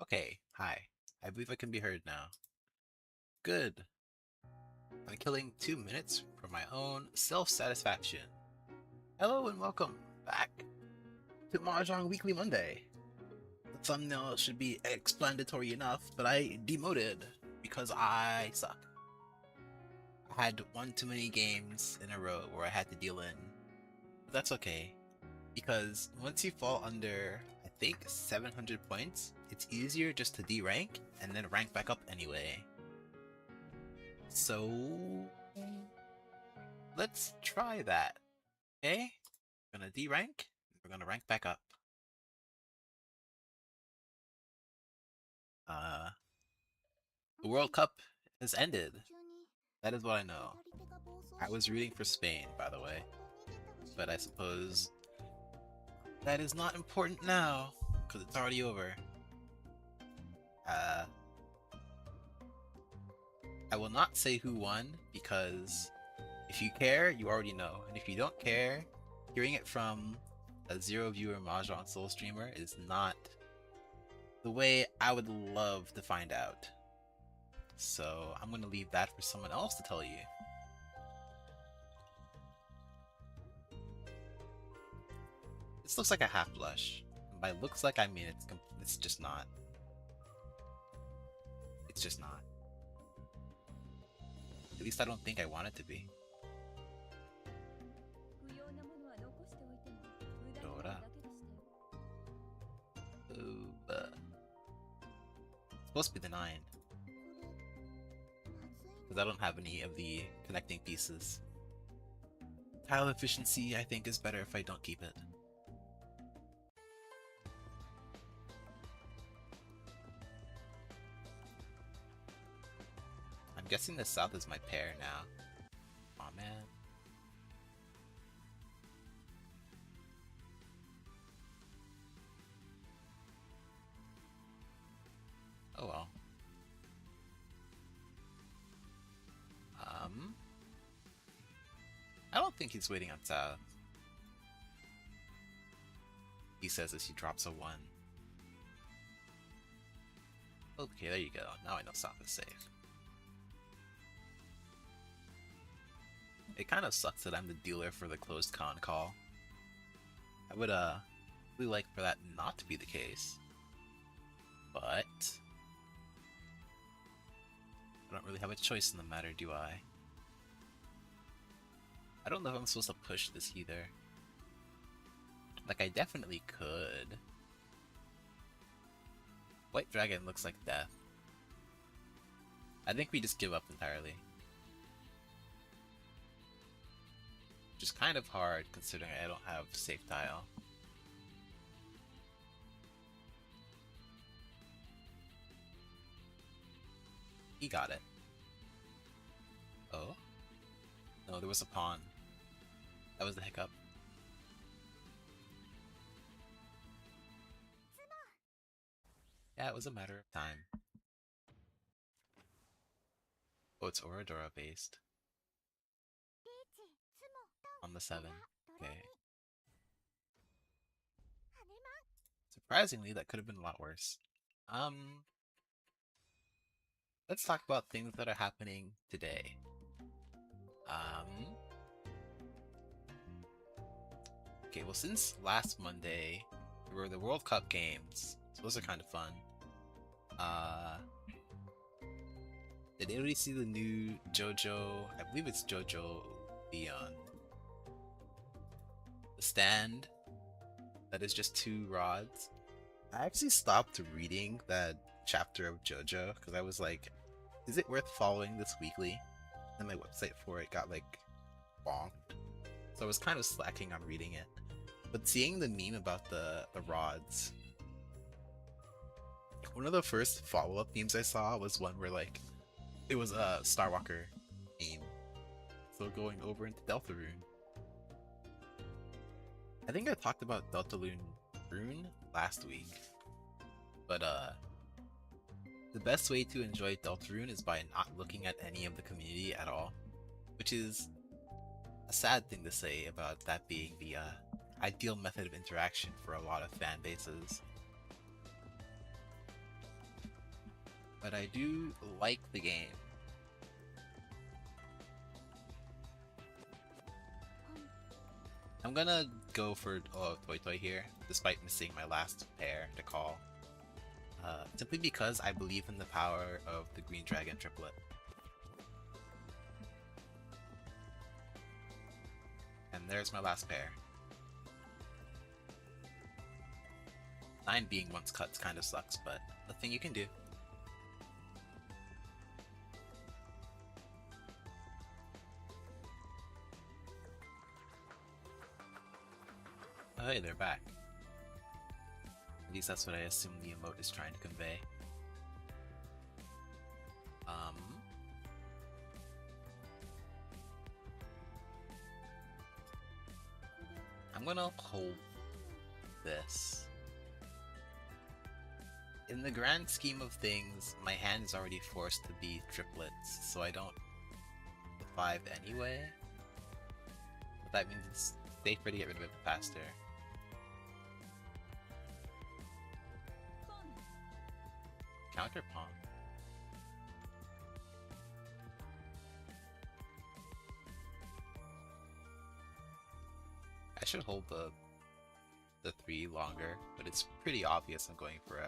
Okay, hi. I believe I can be heard now. Good. I'm killing 2 minutes for my own self-satisfaction. Hello and welcome back to Mahjong Weekly Monday. The thumbnail should be explanatory enough, but I demoted because I suck. I had one too many games in a row where I had to deal in. But that's okay, because once you fall under, I think, 700 points, it's easier just to D-rank and then rank back up anyway. So let's try that. Okay? We're gonna D-rank, we're gonna rank back up. The World Cup has ended. That is what I know. I was rooting for Spain, by the way. But I suppose that is not important now, because it's already over. I will not say who won, because if you care, you already know. And if you don't care, hearing it from a zero-viewer Mahjong Soul streamer is not the way I would love to find out. So I'm going to leave that for someone else to tell you. This looks like a half blush. And by looks like, I mean it's just not. It's just not. At least I don't think I want it to be. Dora. It's supposed to be the 9. Because I don't have any of the connecting pieces. Tile efficiency, I think, is better if I don't keep it. I'm guessing the south is my pair now. Aw, man. Oh well. I don't think he's waiting on south. He says as he drops a 1. Okay, there you go. Now I know south is safe. It kind of sucks that I'm the dealer for the closed con call. I would really like for that not to be the case. But I don't really have a choice in the matter, do I? I don't know if I'm supposed to push this either. Like, I definitely could. White dragon looks like death. I think we just give up entirely. Which is kind of hard considering I don't have safe tile. He got it. Oh? No, there was a pawn. That was the hiccup. Yeah, it was a matter of time. Oh, it's Oradora based. On the 7. Okay. Surprisingly, that could have been a lot worse. Um, let's talk about things that are happening today. Okay, well, since last Monday, there were the World Cup games, so those are kind of fun. Did anybody see the new JoJo? I believe it's JoJo Leon. The stand that is just 2 rods. I actually stopped reading that chapter of JoJo because I was like, is it worth following this weekly? And my website for it got like bonked. So I was kind of slacking on reading it. But seeing the meme about the rods, one of the first follow-up memes I saw was one where like it was a Starwalker meme. So going over into Deltarune. I think I talked about Deltarune last week. But the best way to enjoy Deltarune is by not looking at any of the community at all. Which is a sad thing to say about that being the ideal method of interaction for a lot of fan bases. But I do like the game. I'm gonna go for Toy Toy here, despite missing my last pair to call. Simply because I believe in the power of the Green Dragon triplet. And there's my last pair. 9 being once cut kind of sucks, but nothing you can do. Oh, hey, they're back. At least that's what I assume the emote is trying to convey. I'm gonna hold this. In the grand scheme of things, my hand is already forced to be triplets, so I don't 5 anyway. But that means it's safer to get rid of it faster. Counter pawn. I should hold the 3 longer, but it's pretty obvious I'm going for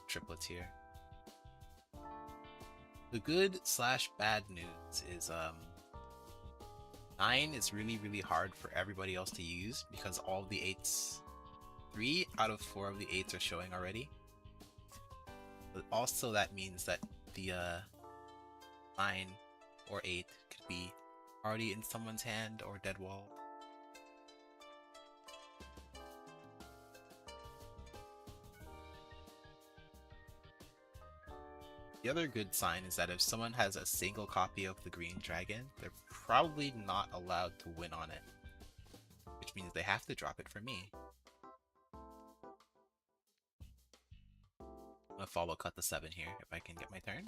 triplets here. The good slash bad news is 9 is really hard for everybody else to use because all of the 8s, 3 out of 4 of the 8s are showing already. But also that means that the 9 or 8 could be already in someone's hand or dead wall. The other good sign is that if someone has a single copy of the Green Dragon, they're probably not allowed to win on it. Which means they have to drop it for me. I'm gonna follow cut the 7 here if I can get my turn.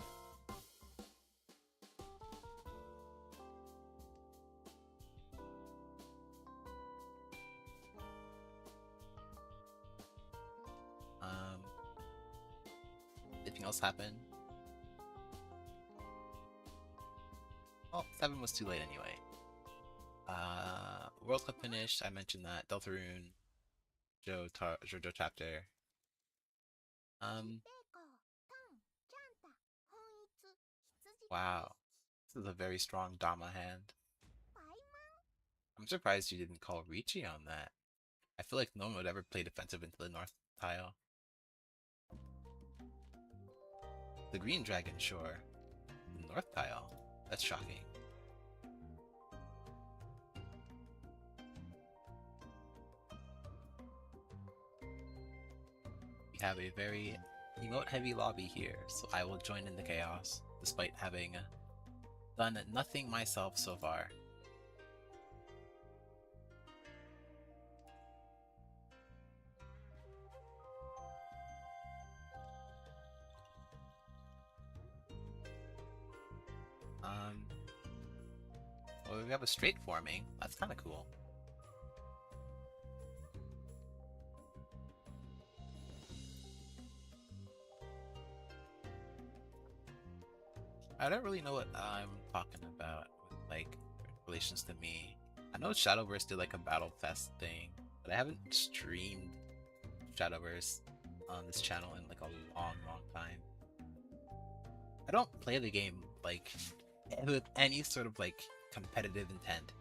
Anything else happen? Oh, 7 was too late anyway. World Cup finished, I mentioned that. Deltarune, JoJo chapter. Wow. This is a very strong Dama hand. I'm surprised you didn't call Ricci on that. I feel like no one would ever play defensive into the north tile. The green dragon, sure. The north tile? That's shocking. We have a very emote-heavy lobby here, so I will join in the chaos, despite having done nothing myself so far. Well, we have a straight forming. That's kind of cool. I don't really know what I'm talking about with, like, relations to me. I know Shadowverse did, like, a Battle Fest thing, but I haven't streamed Shadowverse on this channel in, like, a long, long time. I don't play the game, like, with any sort of, like, competitive intent.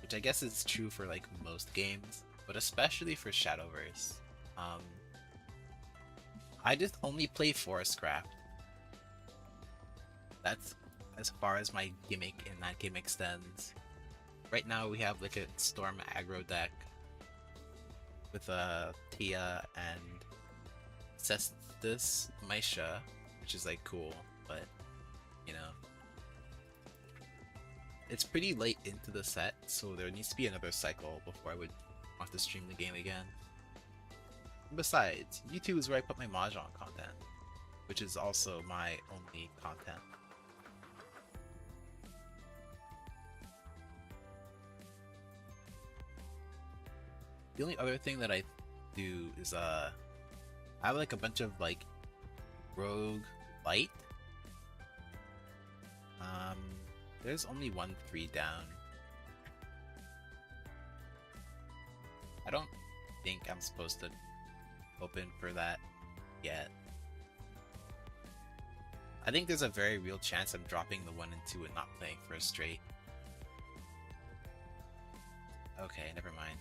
Which I guess is true for, like, most games, but especially for Shadowverse. I just only play Forestcraft. That's as far as my gimmick in that game extends. Right now we have, like, a Storm aggro deck with Tia and Cestus Maisha, which is, like, cool, but, you know. It's pretty late into the set, so there needs to be another cycle before I would want to stream the game again. And besides, YouTube is where I put my Mahjong content, which is also my only content. The only other thing that I do is I have, like, a bunch of, like, rogue light. There's only 1-3 down. I don't think I'm supposed to open for that yet. I think there's a very real chance I'm dropping the 1 and 2 and not playing for a straight. Okay, never mind.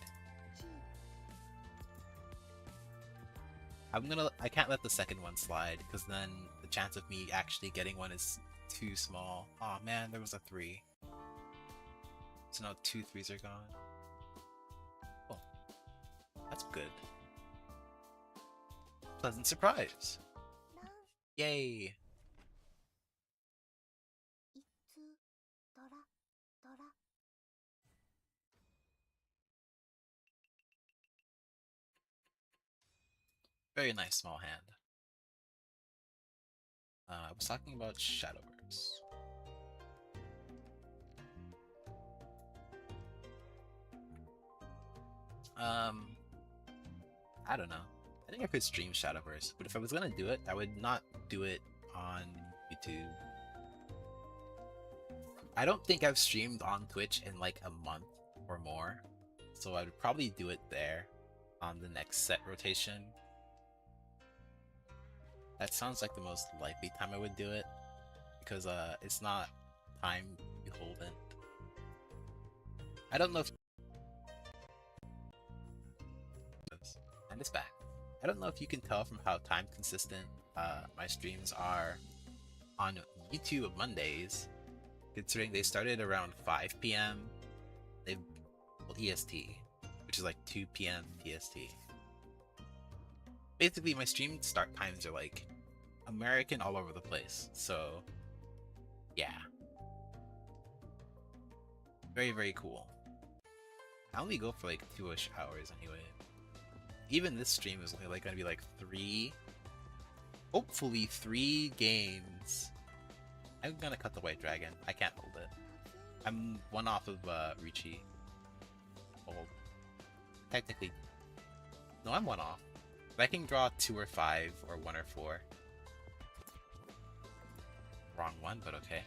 I can't let the second one slide, because then the chance of me actually getting one is too small. Aw, man, there was a 3. So now 2 3s are gone. Oh, that's good. Pleasant surprise. Yay. Very nice small hand. I was talking about Shadowverse. I don't know. I think I could stream Shadowverse, but if I was gonna do it, I would not do it on YouTube. I don't think I've streamed on Twitch in, like, a month or more, so I would probably do it there on the next set rotation. That sounds like the most likely time I would do it, because it's not time beholden. I don't know if and it's back. I don't know if you can tell from how time consistent my streams are on YouTube Mondays, considering they started around 5 p.m. EST, which is like 2 p.m. PST. Basically, my stream start times are, like, American all over the place, so yeah. Very, very cool. I only go for, like, 2-ish hours anyway. Even this stream is only, like, gonna be like 3, hopefully 3 games. I'm gonna cut the white dragon. I can't hold it. I'm 1 off of Ricci. Well, technically, no, I'm 1 off. But I can draw 2 or 5 or 1 or 4. Wrong one, but okay.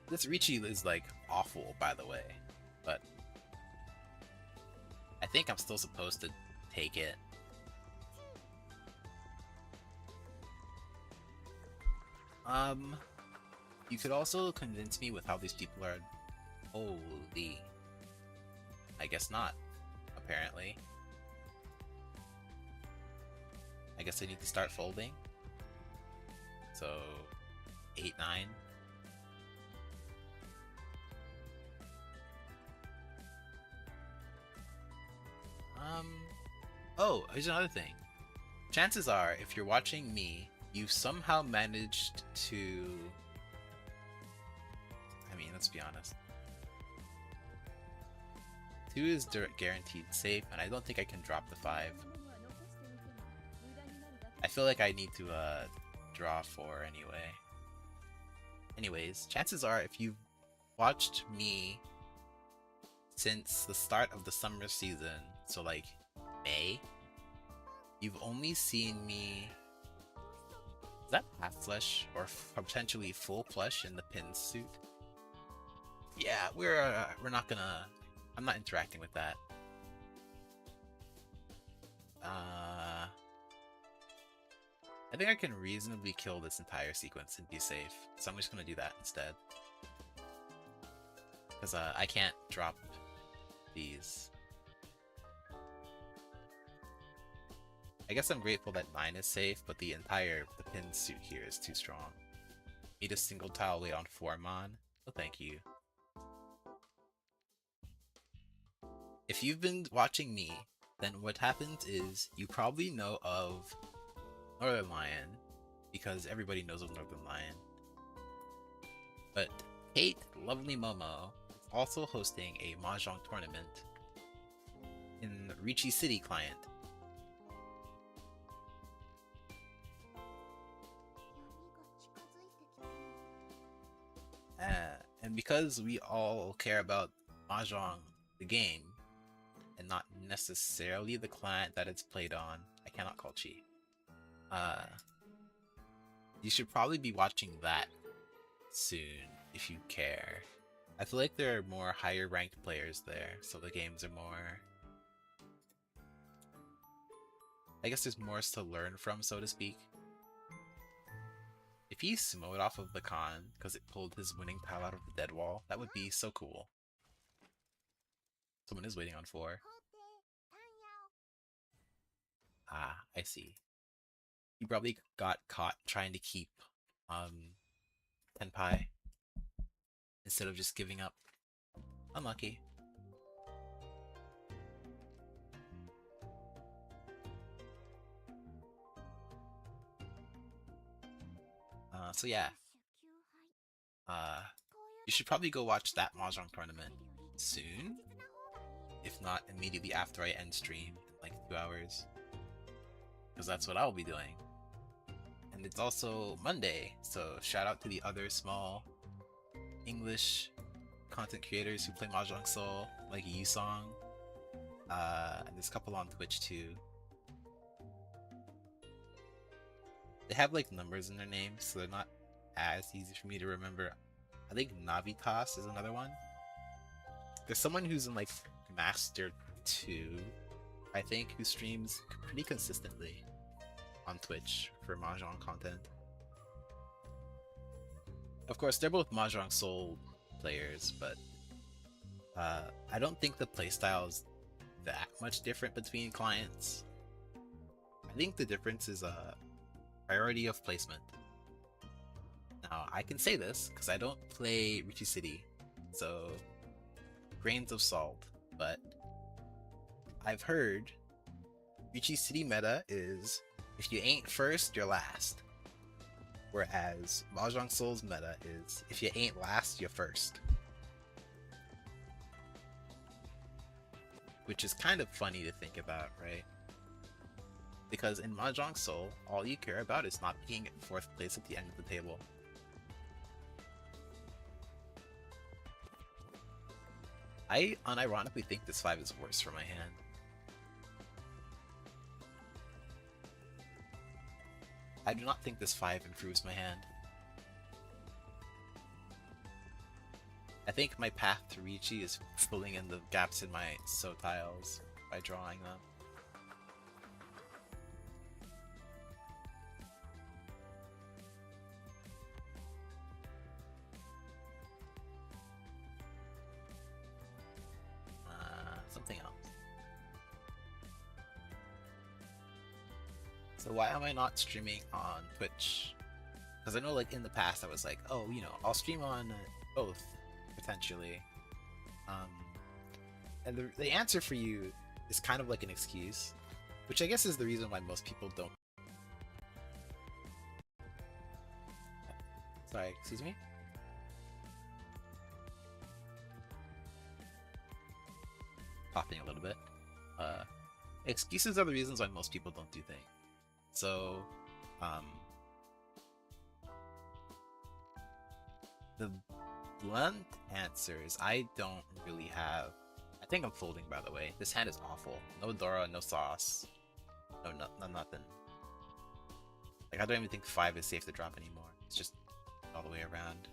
This Ricci is, like, awful, by the way, but I think I'm still supposed to take it. You could also convince me with how these people are. Holy. I guess not, apparently. I guess I need to start folding. So, 8, 9. Oh, here's another thing. Chances are, if you're watching me, you've somehow managed to... I mean, let's be honest. 2 is guaranteed safe, and I don't think I can drop the 5. I feel like I need to draw 4 anyway. Anyways, chances are if you've watched me since the start of the summer season, so like May, you've only seen me... Is that half flush or potentially full flush in the pin suit? Yeah, we're not gonna... I'm not interacting with that. I think I can reasonably kill this entire sequence and be safe, so I'm just gonna do that instead. Because I can't drop these. I guess I'm grateful that 9 is safe, but the pin suit here is too strong. Need a single tile weight on 4 mon? Oh, thank you. If you've been watching me, then what happens is you probably know of Northern Lion, because everybody knows of Northern Lion. But Kate Lovely Momo is also hosting a Mahjong tournament in Ricci City client. And because we all care about Mahjong, the game, and not necessarily the client that it's played on, I cannot call Chi. You should probably be watching that soon if you care. I feel like there are more higher ranked players there, so the games are more... I guess there's more to learn from, so to speak. If he smote off of the con because it pulled his winning tile out of the dead wall, that would be so cool. Someone is waiting on 4. Ah, I see. He probably got caught trying to keep Tenpai instead of just giving up. Unlucky. So yeah. You should probably go watch that Mahjong tournament soon. If not, immediately after I end stream in like 2 hours. Because that's what I'll be doing. And it's also Monday, so shout out to the other small English content creators who play Mahjong Soul, like Yusong. And there's a couple on Twitch too. They have like numbers in their names, so they're not as easy for me to remember. I think Navitas is another one. There's someone who's in like Master 2, I think, who streams pretty consistently on Twitch for Mahjong content. Of course, they're both Mahjong Soul players, but I don't think the playstyle is that much different between clients. I think the difference is priority of placement. Now, I can say this because I don't play Ricci City, so grains of salt, but I've heard Ricci City meta is if you ain't first, you're last. Whereas Mahjong Soul's meta is if you ain't last, you're first. Which is kind of funny to think about, right? Because in Mahjong Soul, all you care about is not being in 4th place at the end of the table. I unironically think this 5 is worse for my hand. I do not think this 5 improves my hand. I think my path to Ricci is filling in the gaps in my So tiles by drawing them. So why am I not streaming on Twitch? Because I know, like, in the past I was like, oh, you know, I'll stream on both potentially. Um, and the answer for you is kind of like an excuse, which I guess is the reason why most people don't. Sorry, excuse me. Coughing a little bit. Excuses are the reasons why most people don't do things. So, the blunt answer is I don't really have. I think I'm folding, by the way. This hand is awful. No Dora, no sauce, no nothing. Like, I don't even think 5 is safe to drop anymore. It's just all the way around.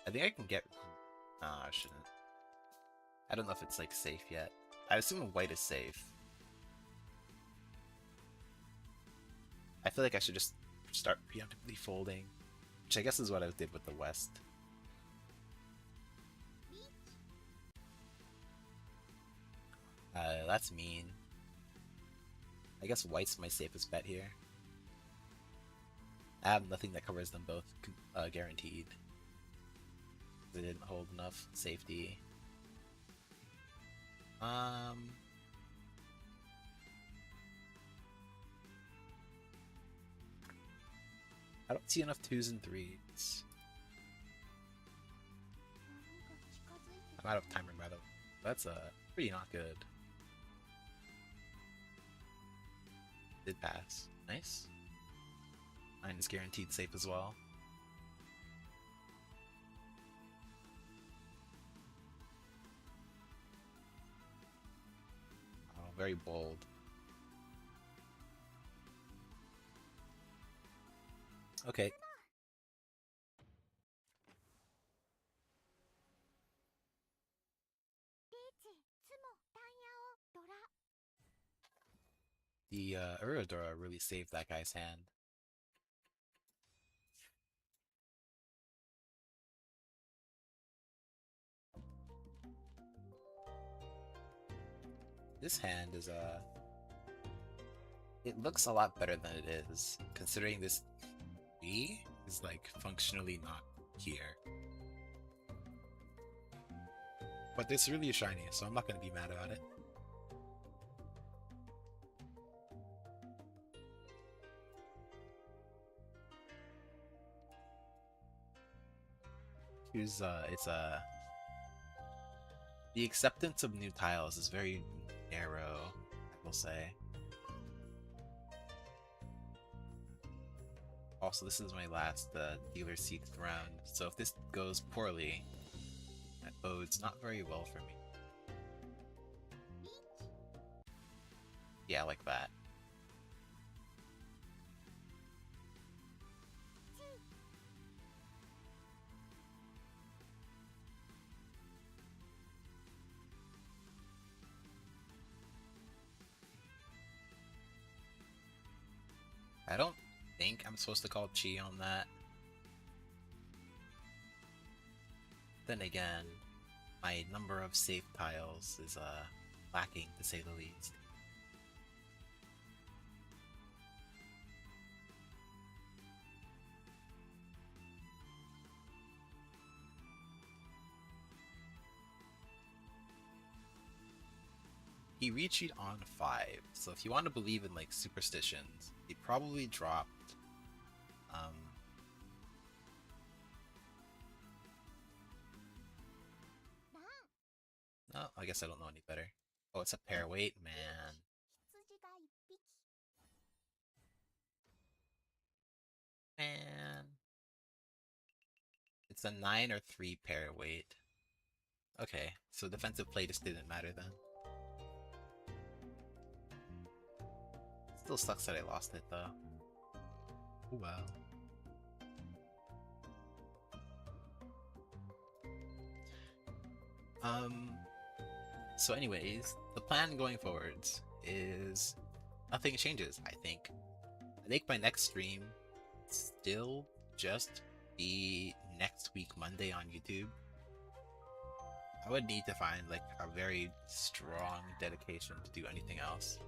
I think I can get. No, I shouldn't. I don't know if it's like safe yet. I assume white is safe. I feel like I should just start preemptively folding, which I guess is what I did with the West. That's mean. I guess white's my safest bet here. I have nothing that covers them both guaranteed. They didn't hold enough safety. I don't see enough 2s and 3s. I'm out of timer, by the way. That's pretty not good. Did pass. Nice. 9 is guaranteed safe as well. Oh, very bold. Okay. The Uradora really saved that guy's hand. This hand is it looks a lot better than it is, considering this B is like functionally not here. But it's really shiny, so I'm not gonna be mad about it. Here's it's the acceptance of new tiles is very narrow, I will say. Also, this is my last dealer seats round, so if this goes poorly, that bodes not very well for me. Yeah, like that. I don't think I'm supposed to call Chi on that. Then again, my number of safe tiles is lacking, to say the least. He retreat on 5, so if you want to believe in like superstitions, he probably dropped no, I guess I don't know any better. Oh, it's a pair weight, man. Man. It's a 9 or 3 pair weight. Okay, so defensive play just didn't matter then. Still sucks that I lost it though. Oh well. So anyways, the plan going forwards is nothing changes, I think. I think my next stream still just be next week Monday on YouTube. I would need to find like a very strong dedication to do anything else.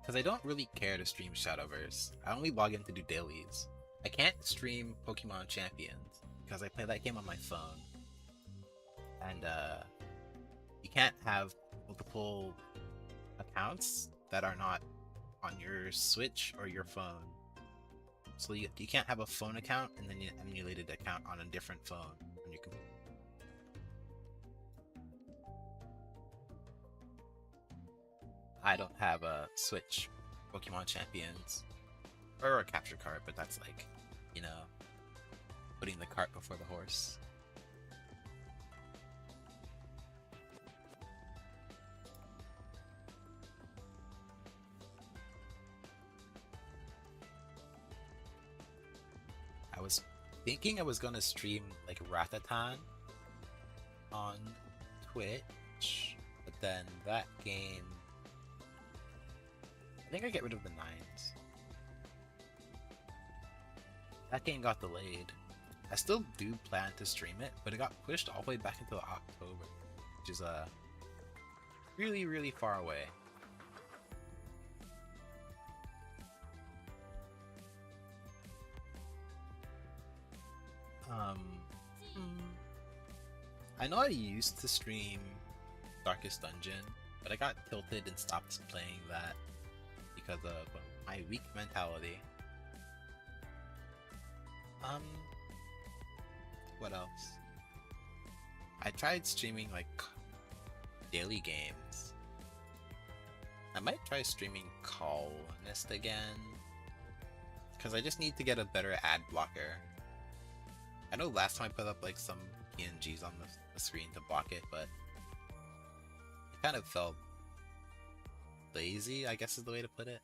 Because I don't really care to stream Shadowverse. I only log in to do dailies. I can't stream Pokemon Champions because I play that game on my phone. And you can't have multiple accounts that are not on your Switch or your phone. So you can't have a phone account and then an emulated account on a different phone on your computer. I don't have a Switch Pokemon Champions or a capture card, but that's like, you know, putting the cart before the horse. I was thinking I was gonna stream like Ratatan on Twitch, but then that game, I think I get rid of the 9s. That game got delayed. I still do plan to stream it, but it got pushed all the way back until October, which is really, really far away. I know I used to stream Darkest Dungeon, but I got tilted and stopped playing that because of my weak mentality. What else? I tried streaming like daily games. I might try streaming Colonist again, because I just need to get a better ad blocker. I know last time I put up like some PNGs on the screen to block it, but it kind of felt lazy, I guess is the way to put it.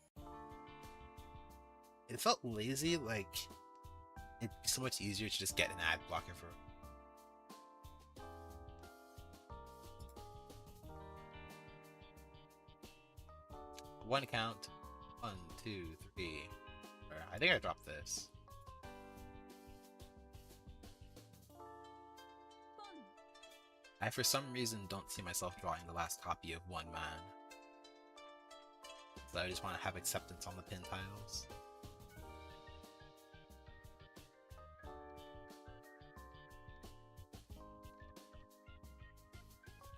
It felt lazy, like it'd be so much easier to just get an ad blocker for. One count. 1, 2, 3. I think I dropped this. I for some reason don't see myself drawing the last copy of One Man. So I just want to have acceptance on the pin tiles.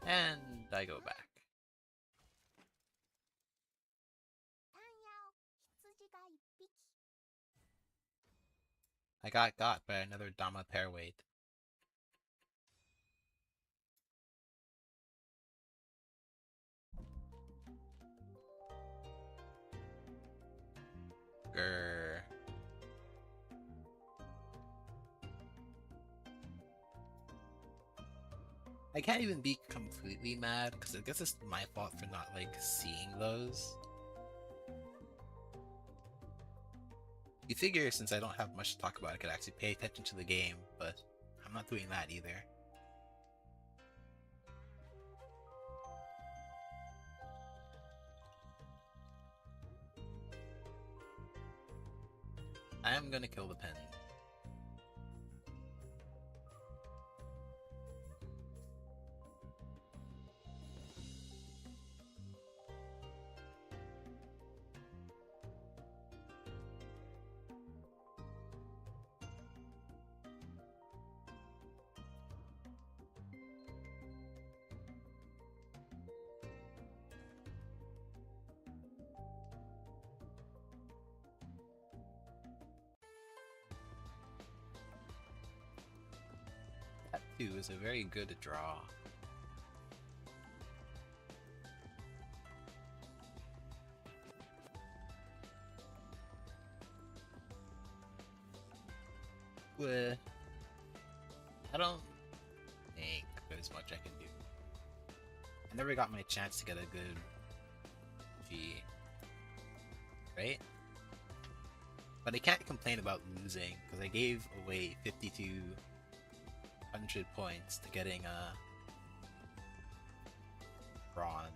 And I go back. I got by another Dama pairweight. Grr. I can't even be completely mad, because I guess it's my fault for not, like, seeing those. You figure since I don't have much to talk about, I could actually pay attention to the game, but I'm not doing that either. I am gonna kill the pen. That too is a very good draw. Well, I don't think there's much I can do. I never got my chance to get a good G, right? But I can't complain about losing, because I gave away 5,200 points to getting a Rond.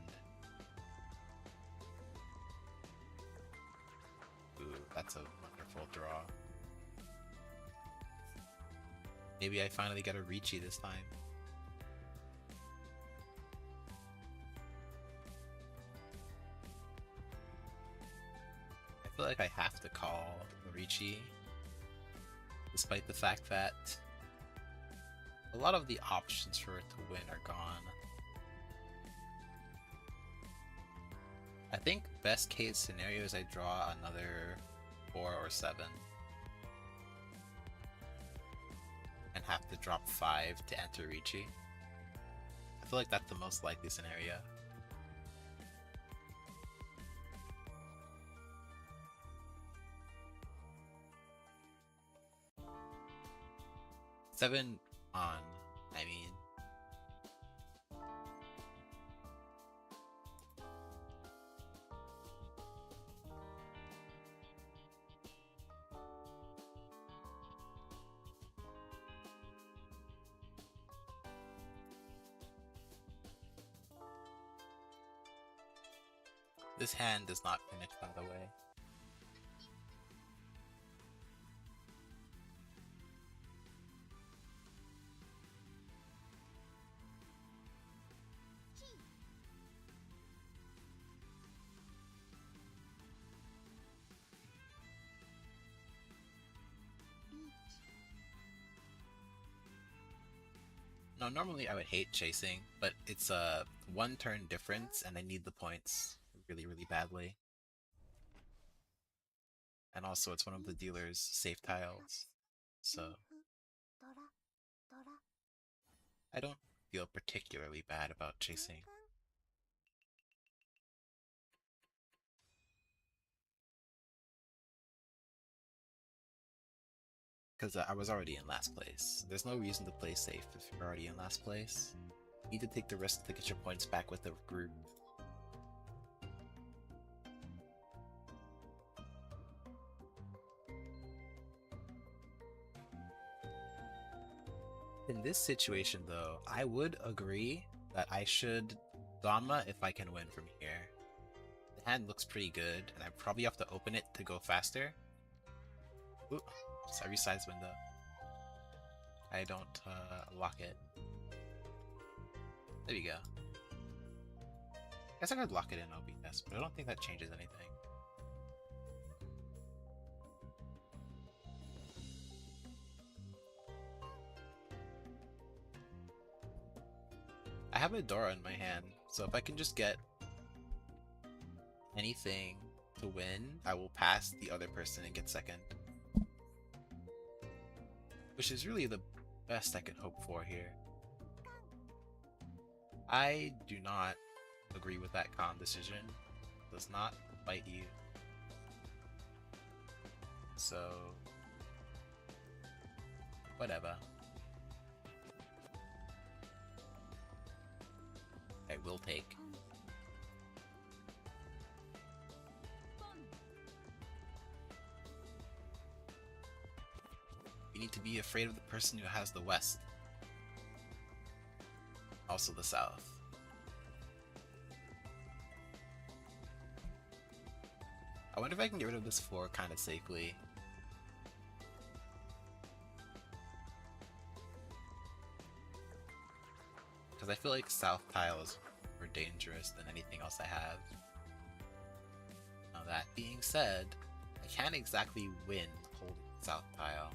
Ooh, that's a wonderful draw. Maybe I finally get a Ricci this time. I feel like I have to call Ricci, despite the fact that a lot of the options for it to win are gone. I think best case scenario is I draw another 4 or 7 and have to drop 5 to enter Ricci. I feel like that's the most likely scenario. Seven on, I mean. This hand is not finished, by the way. No, normally I would hate chasing, but it's a 1 turn difference and I need the points really, really badly. And also it's one of the dealer's safe tiles, so I don't feel particularly bad about chasing. Because I was already in last place. There's no reason to play safe if you're already in last place. You need to take the risk to get your points back with the group. In this situation though, I would agree that I should Danma if I can win from here. The hand looks pretty good, and I probably have to open it to go faster. Ooh, just every size window. I don't lock it. There we go. I guess I could lock it in OBS, but I don't think that changes anything. I have a Dora in my hand, so if I can just get anything to win, I will pass the other person and get second. Which is really the best I could hope for here. I do not agree with that con decision. It does not bite you. So, whatever. I will take. You need to be afraid of the person who has the west. Also the south. I wonder if I can get rid of this 4 kind of safely. Because I feel like south tile is more dangerous than anything else I have. Now that being said, I can't exactly win holding south tile.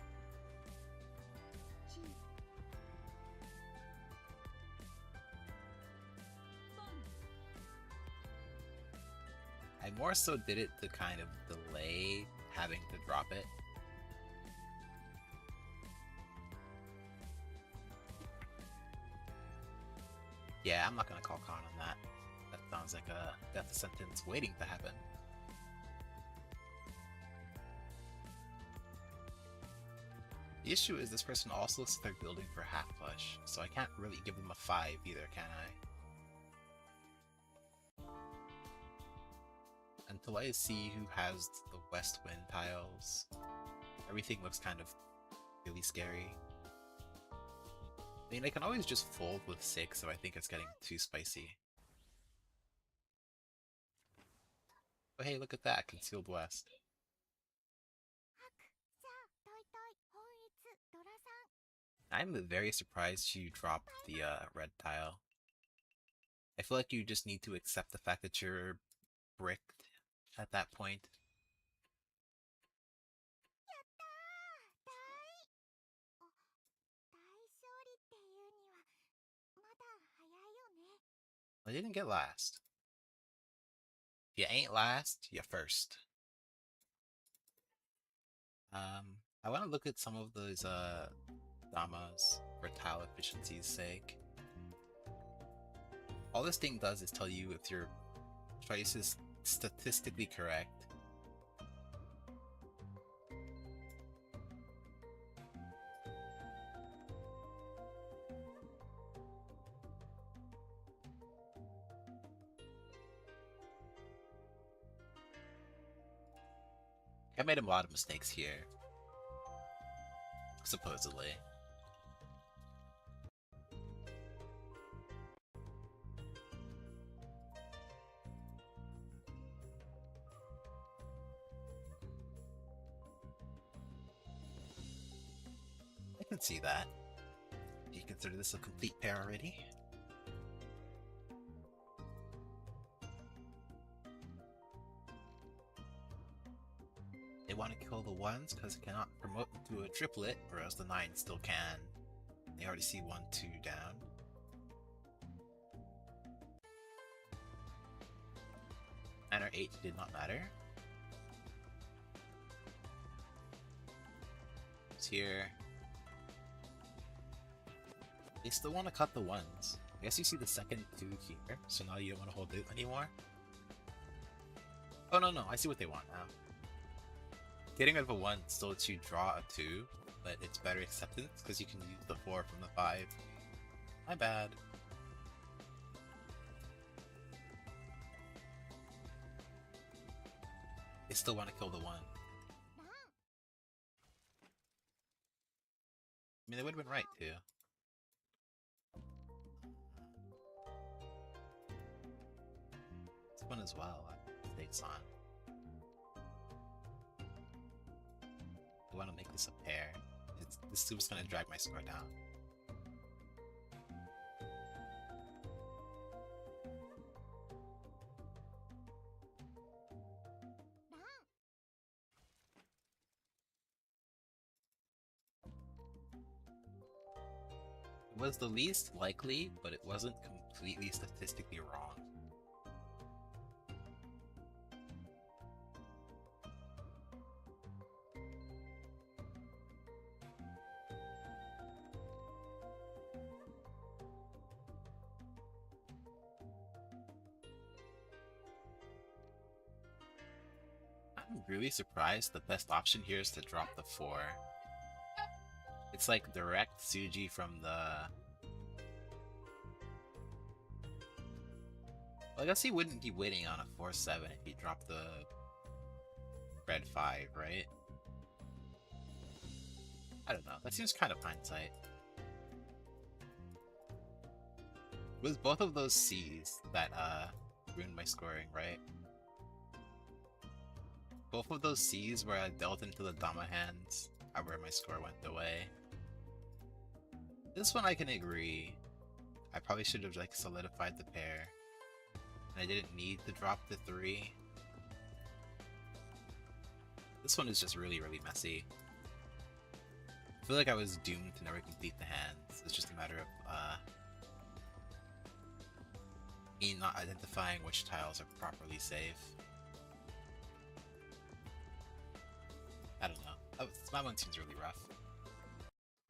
I more so did it to kind of delay having to drop it. Yeah, I'm not gonna call con on that. That sounds like a death sentence waiting to happen. The issue is this person also looks like they're building for half flush, so I can't really give them a 5 either, can I? Until I see who has the west wind tiles, everything looks kind of really scary. I mean, I can always just fold with 6 if I think it's getting too spicy. But hey, look at that, concealed west. I'm very surprised you dropped the red tile. I feel like you just need to accept the fact that you're bricked at that point. I didn't get last. If you ain't last, you're first. I want to look at some of those damas for tile efficiency's sake. All this thing does is tell you if your choice is statistically correct. I made a lot of mistakes here, supposedly. I can see that. Do you consider this a complete pair already? They want to kill the ones because it cannot promote into a triplet, whereas the 9 still can. They already see 1, 2 down. Nine or 8 did not matter. It's here. They still want to cut the ones. I guess you see the second 2 here, so now you don't want to hold it anymore. Oh no, I see what they want now. Getting rid of a 1 still lets you draw a 2, but it's better acceptance because you can use the 4 from the 5. My bad. They still want to kill the 1. I mean, they would have been right too. This one as well, mistakes on. I want to make this a pair. This is going to drag my score down. It was the least likely, but it wasn't completely statistically wrong. I'm really surprised the best option here is to drop the 4. It's like direct Suji from the... Well, I guess he wouldn't be winning on a 4-7 if he dropped the red 5, right? I don't know. That seems kind of hindsight. It was both of those C's that ruined my scoring, right? Both of those C's where I dealt into the Dama hands are where my score went away. This one I can agree. I probably should have like solidified the pair. And I didn't need to drop the 3. This one is just really messy. I feel like I was doomed to never complete the hands. It's just a matter of me not identifying which tiles are properly safe. I don't know. My one seems really rough.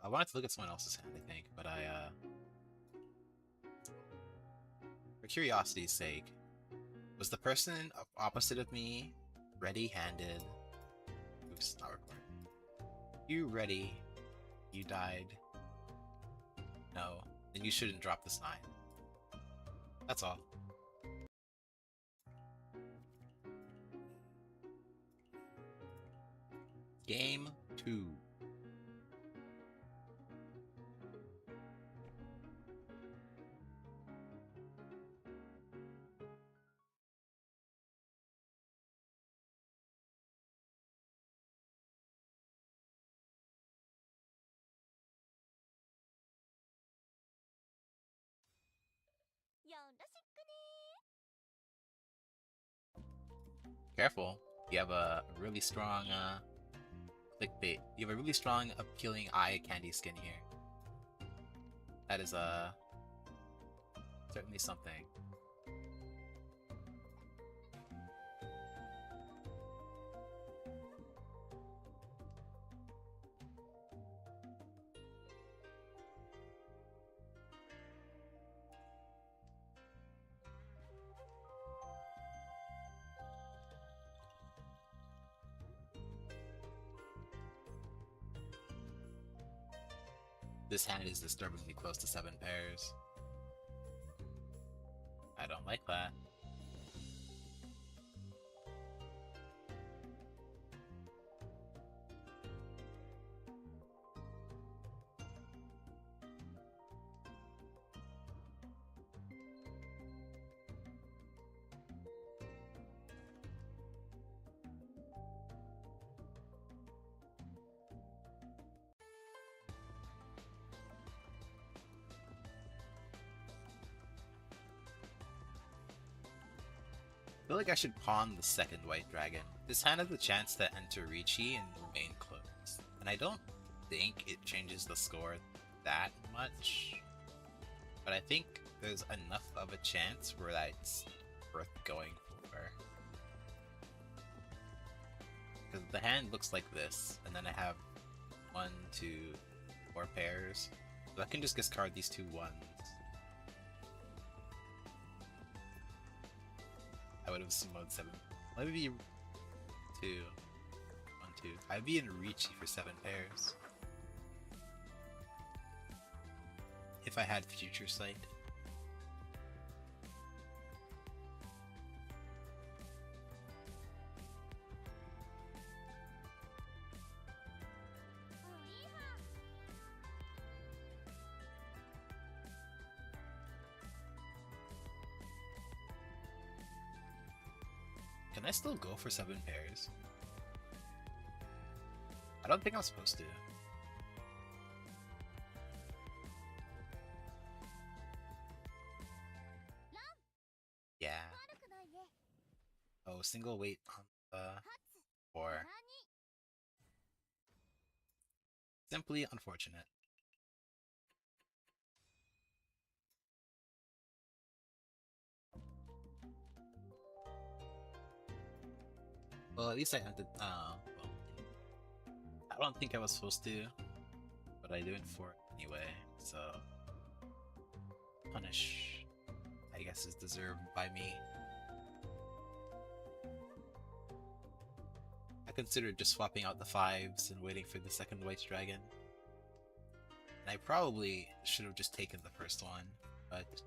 I wanted to look at someone else's hand, I think, but for curiosity's sake, was the person opposite of me ready-handed? Oops, not recording. You ready? You died? No. Then you shouldn't drop this 9. That's all. Game 2. Careful. You have a really strong clickbait. You have a really strong, appealing eye candy skin here. That is certainly something. This hand is disturbingly close to 7 pairs. I don't like that. I feel like I should pawn the second white dragon. This hand has the chance to enter Ricci and remain closed. And I don't think it changes the score that much. But I think there's enough of a chance where that's worth going for. Because the hand looks like this, and then I have 1, 2, 4 pairs. So I can just discard these 2 ones. I would have summoned 7. Maybe 2. 1, 2. I'd be in Ricci for 7 pairs. If I had Future Sight. Can I still go for 7 pairs? I don't think I'm supposed to. Yeah. Oh, single weight on the 4. Simply unfortunate. Well, at least I ended. Well, I don't think I was supposed to, but I do it for it anyway. So, punish, I guess, is deserved by me. I considered just swapping out the 5s and waiting for the second white dragon. And I probably should have just taken the first one, but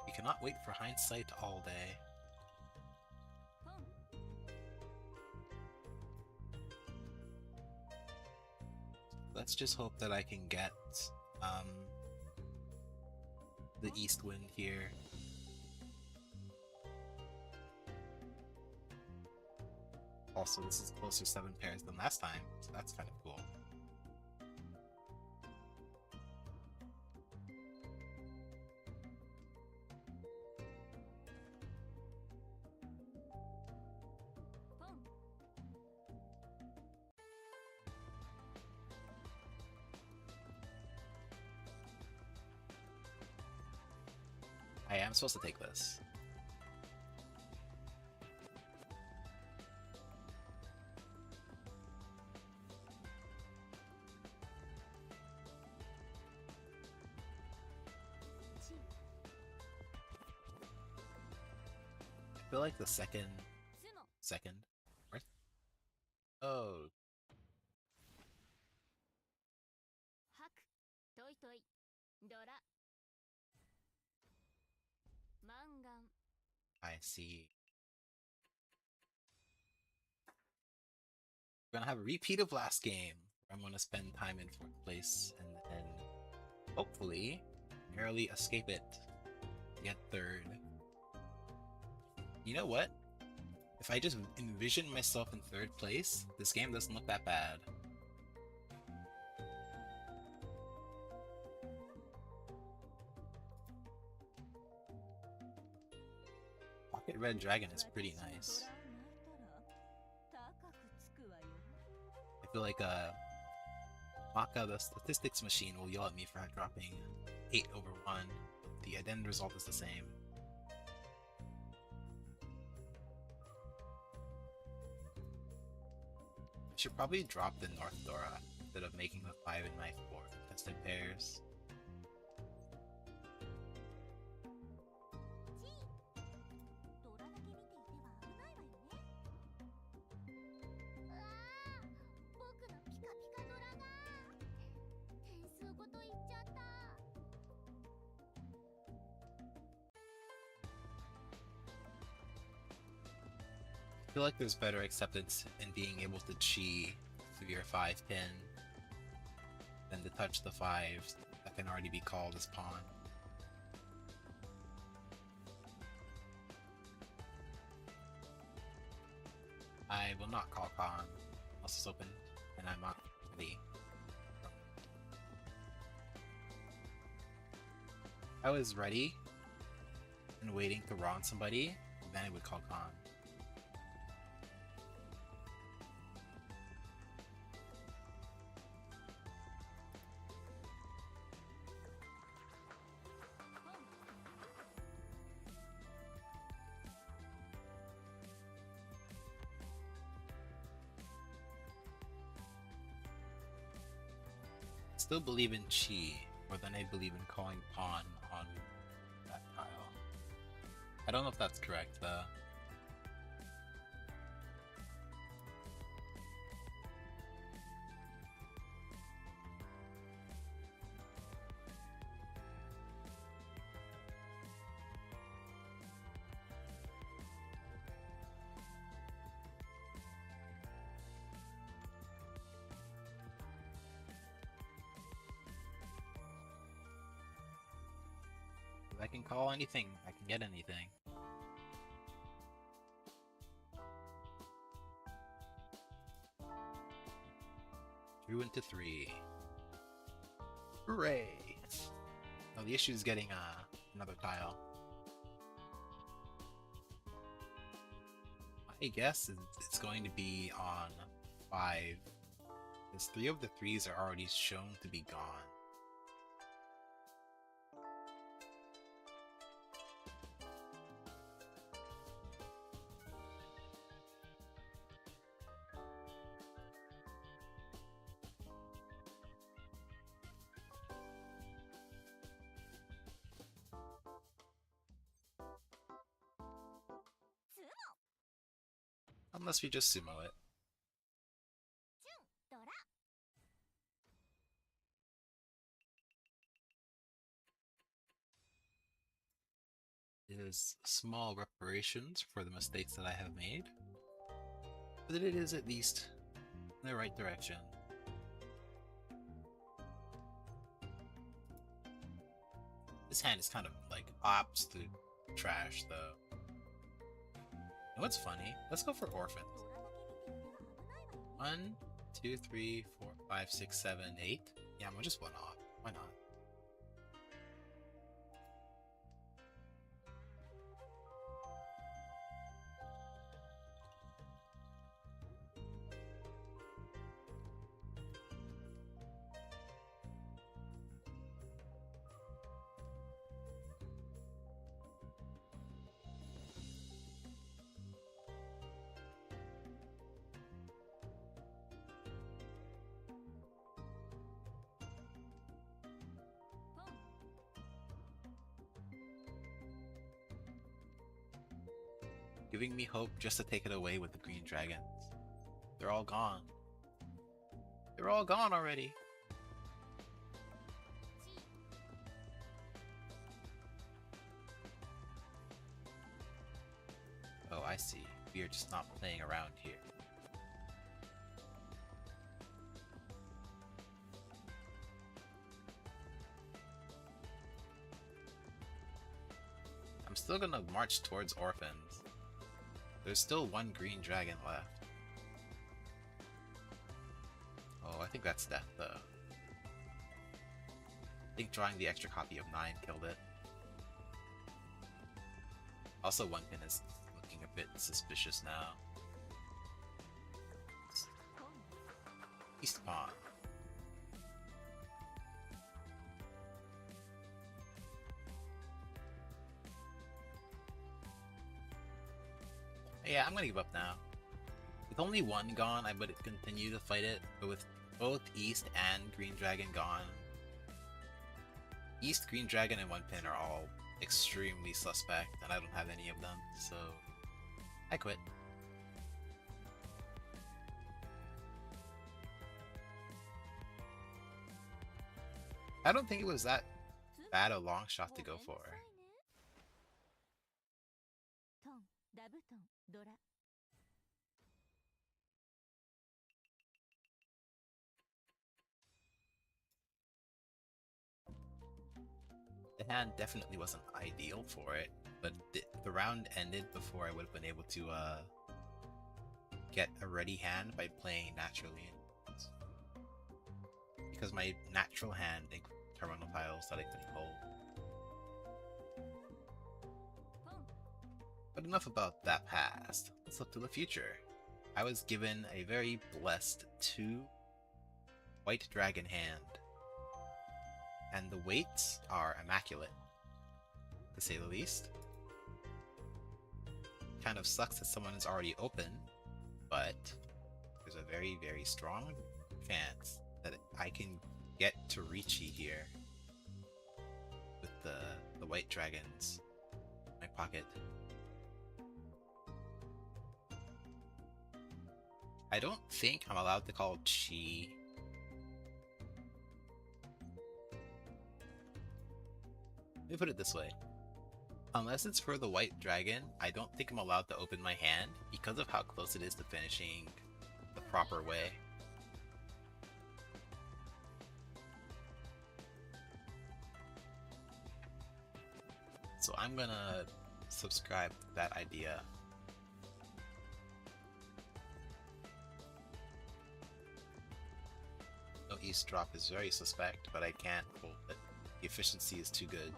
you cannot wait for hindsight all day. Let's just hope that I can get the east wind here. Also, this is closer 7 pairs than last time, so that's kind of cool. I am supposed to take this. I feel like the second, fourth? Oh. I see. We're gonna have a repeat of last game. I'm gonna spend time in 4th place and then hopefully narrowly escape it. Get 3rd. You know what? If I just envision myself in 3rd place, this game doesn't look that bad. Pocket Red Dragon is pretty nice. I feel like Maka, the statistics machine, will yell at me for dropping 8 over 1. The end result is the same. I should probably drop the North Dora instead of making the 5 and Knife 4 tested pairs. I feel like there's better acceptance in being able to chi through your 5 pin than to touch the 5s that can already be called as pawn. I will not call pawn unless it's open and I'm not ready. I was ready and waiting to wrong somebody, then I would call pawn. Still believe in chi more than I believe in calling pawn on that tile. I don't know if that's correct though. I can call anything, I can get anything. Drew into 3. Hooray! Oh, the issue is getting another tile. My guess is it's going to be on 5, because 3 of the 3s are already shown to be gone. Unless we just sumo it. It is small reparations for the mistakes that I have made, but it is at least in the right direction. This hand is kind of like absolute trash though. And what's funny? Let's go for orphans. 1, 2, 3, 4, 5, 6, 7, 8. Yeah, I'm just 1 off. Why not? Giving me hope just to take it away with the green dragons. They're all gone. They're all gone already. Oh, I see. We are just not playing around here. I'm still gonna march towards orphans. There's still 1 green dragon left. Oh, I think that's death though. I think drawing the extra copy of 9 killed it. Also, one pin is looking a bit suspicious now. East pawn. Yeah, I'm gonna give up now. With only one gone, I would continue to fight it, but with both East and Green Dragon gone, East, Green Dragon, and one pin are all extremely suspect, and I don't have any of them, so I quit. I don't think it was that bad a long shot to go for. The hand definitely wasn't ideal for it, but the round ended before I would have been able to get a ready hand by playing naturally. Because my natural hand included terminal tiles that I couldn't hold. But enough about that past. Let's look to the future. I was given a very blessed 2 white dragon hand. And the weights are immaculate, to say the least. Kind of sucks that someone is already open, but there's a very, very strong chance that I can get to Ricci here with the white dragons in my pocket. I don't think I'm allowed to call Chi. Let me put it this way. Unless it's for the white dragon, I don't think I'm allowed to open my hand because of how close it is to finishing the proper way. So I'm gonna subscribe to that idea. No East drop is very suspect, but I can't hold it. The efficiency is too good.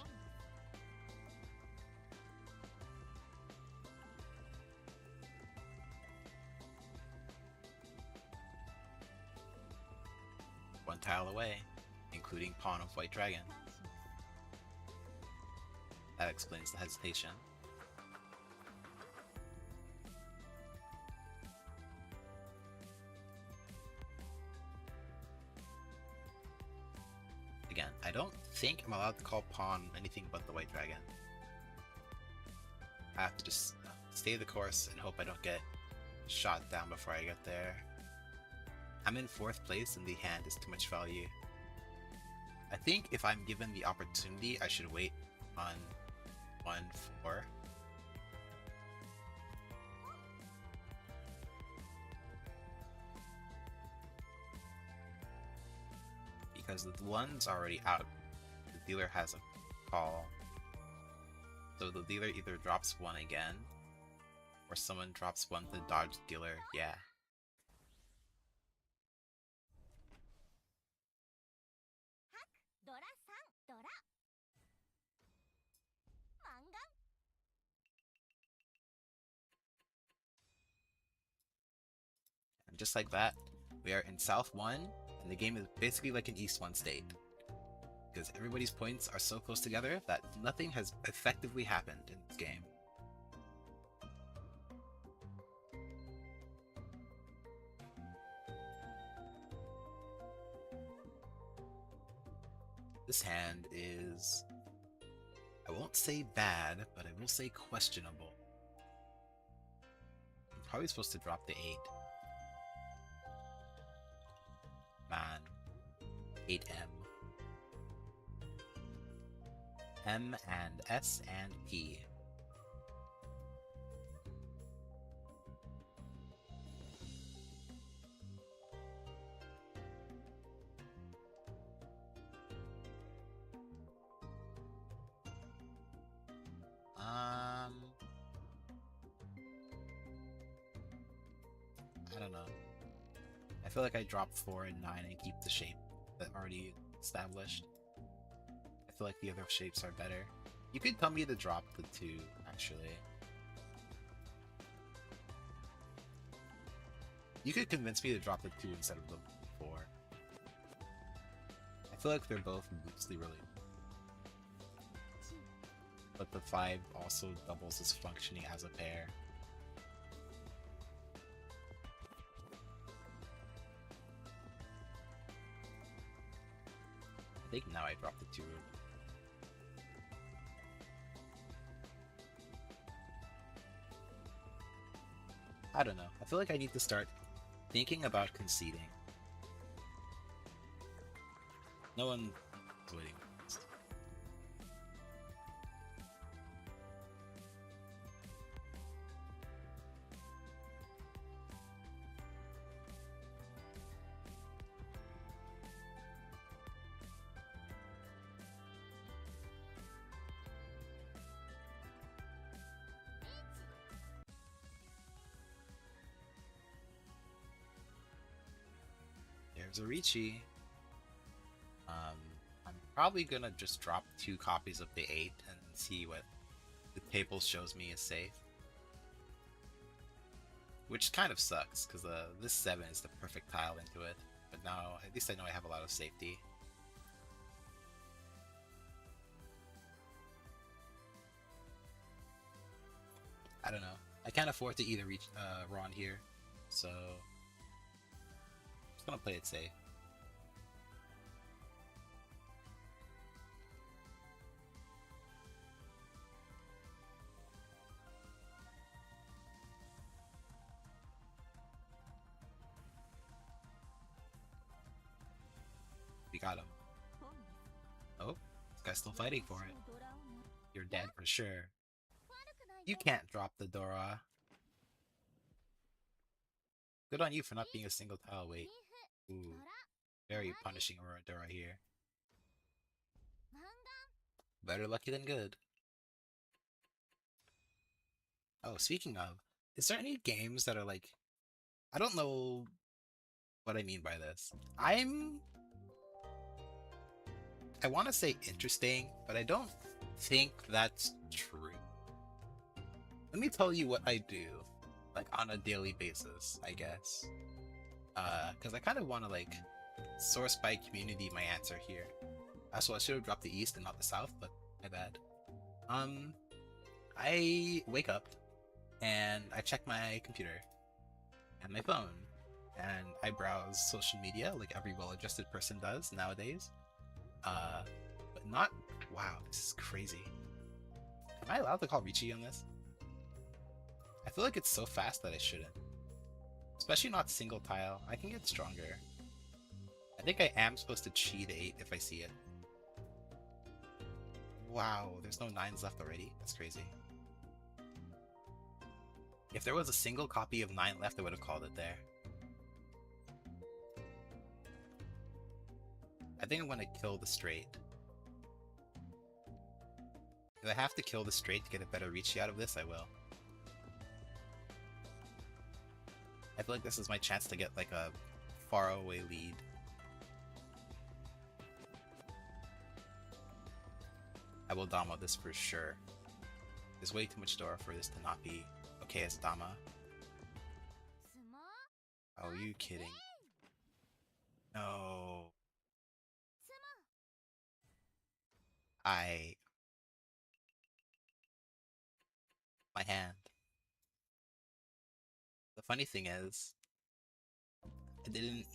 One tile away, including pawn of white dragon. That explains the hesitation. Again, I don't think I'm allowed to call pawn anything but the white dragon. I have to just stay the course and hope I don't get shot down before I get there. I'm in 4th place and the hand is too much value. I think if I'm given the opportunity, I should wait on 1-4. Because the one's already out. The dealer has a call. So the dealer either drops 1 again, or someone drops 1 to dodge the dealer. Yeah. And just like that, we are in South 1, and the game is basically like an East 1 state. Because everybody's points are so close together that nothing has effectively happened in this game. This hand is, I won't say bad, but I will say questionable. I'm probably supposed to drop the 8. Man. 8M. M and S and P. I don't know. I feel like I drop 4 and 9 and keep the shape that already established. I feel like the other shapes are better. You could tell me to drop the 2, actually. You could convince me to drop the 2 instead of the 4. I feel like they're both loosely related. But the 5 also doubles as functioning as a pair. I think now I drop the 2. I don't know. I feel like I need to start thinking about conceding. No one's waiting. There's a Ricci. I'm probably gonna just drop 2 copies of the 8 and see what the table shows me is safe. Which kind of sucks, because this 7 is the perfect tile into it. But now, at least I know I have a lot of safety. I don't know. I can't afford to either reach Ron here, so I'm just gonna play it safe. We got him. Oh, this guy's still fighting for it. You're dead for sure. You can't drop the Dora. Good on you for not being a single tile weight. Ooh, very punishing Aurora Dora here. Better lucky than good. Oh, speaking of, is there any games that are like... I don't know what I mean by this. I want to say interesting, but I don't think that's true. Let me tell you what I do, like on a daily basis, I guess. Because I kind of want to like source by community my answer here. So I should have dropped the East and not the South, but my bad. I wake up and I check my computer and my phone and I browse social media like every well-adjusted person does nowadays. But not... Wow, this is crazy. Am I allowed to call Ricci on this? I feel like it's so fast that I shouldn't. Especially not single tile. I can get stronger. I think I am supposed to cheat 8 if I see it. Wow, there's no 9s left already? That's crazy. If there was a single copy of 9 left, I would have called it there. I think I'm gonna kill the straight. If I have to kill the straight to get a better Ricci out of this, I will. I feel like this is my chance to get like a far away lead. I will Dama this for sure. There's way too much Dora for this to not be okay as Dama. Oh, are you kidding? No. My hand. The funny thing is, I didn't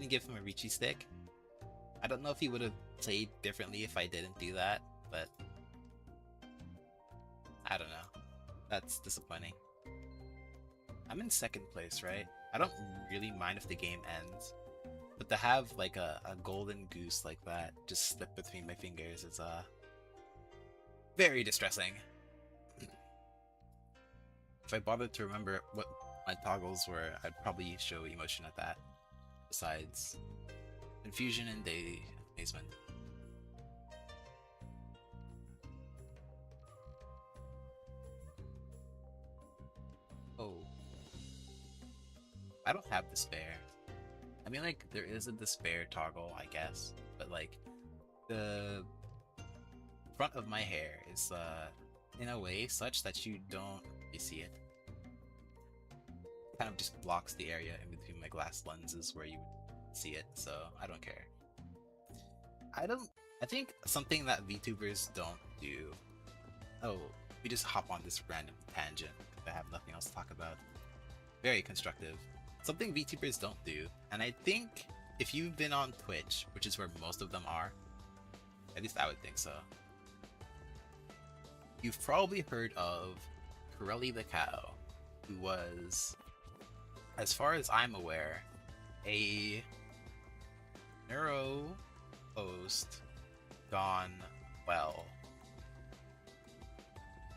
give him a Ricci stick. I don't know if he would have played differently if I didn't do that, but I don't know. That's disappointing. I'm in 2nd place, right? I don't really mind if the game ends, but to have like a golden goose like that just slip between my fingers is very distressing. If I bothered to remember what my toggles were, I'd probably show emotion at that. Besides confusion and amazement. Oh. I don't have despair. I mean, like, there is a despair toggle, I guess, but like, the front of my hair is, in a way such that you don't really see it. kind of just blocks the area in between my glass lenses where you would see it, so I don't care. I don't. I think something that VTubers don't do. Oh, we just hop on this random tangent because I have nothing else to talk about. Very constructive. Something VTubers don't do, and I think if you've been on Twitch, which is where most of them are, at least I would think so, you've probably heard of Corelli the Cow, who was, as far as I'm aware, a neuro host gone well.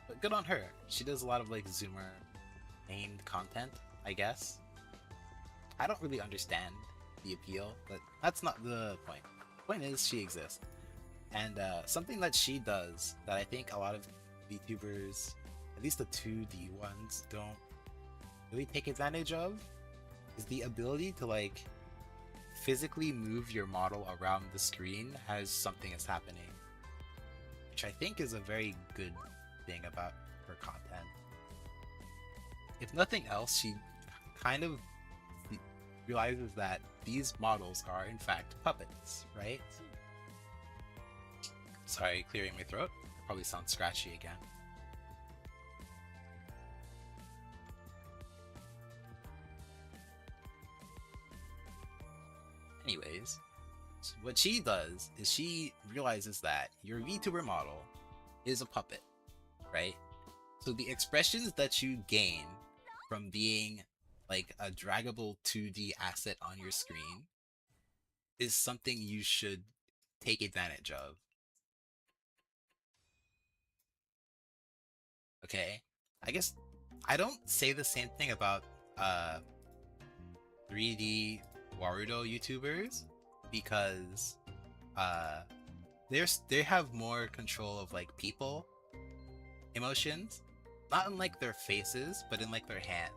But good on her. She does a lot of like Zoomer named content, I guess. I don't really understand the appeal, but that's not the point. The point is she exists. And something that she does that I think a lot of VTubers, at least the 2D ones, don't really take advantage of is the ability to like physically move your model around the screen as something is happening, which I think is a very good thing about her content. If nothing else, she kind of realizes that these models are in fact puppets, right? Sorry, clearing my throat. Probably sounds scratchy again. Anyways, what she does is she realizes that your VTuber model is a puppet, right? So the expressions that you gain from being like a draggable 2D asset on your screen is something you should take advantage of. Okay? I guess I don't say the same thing about 3D Warudo YouTubers because they have more control of like people emotions, not in like their faces, but in like their hands.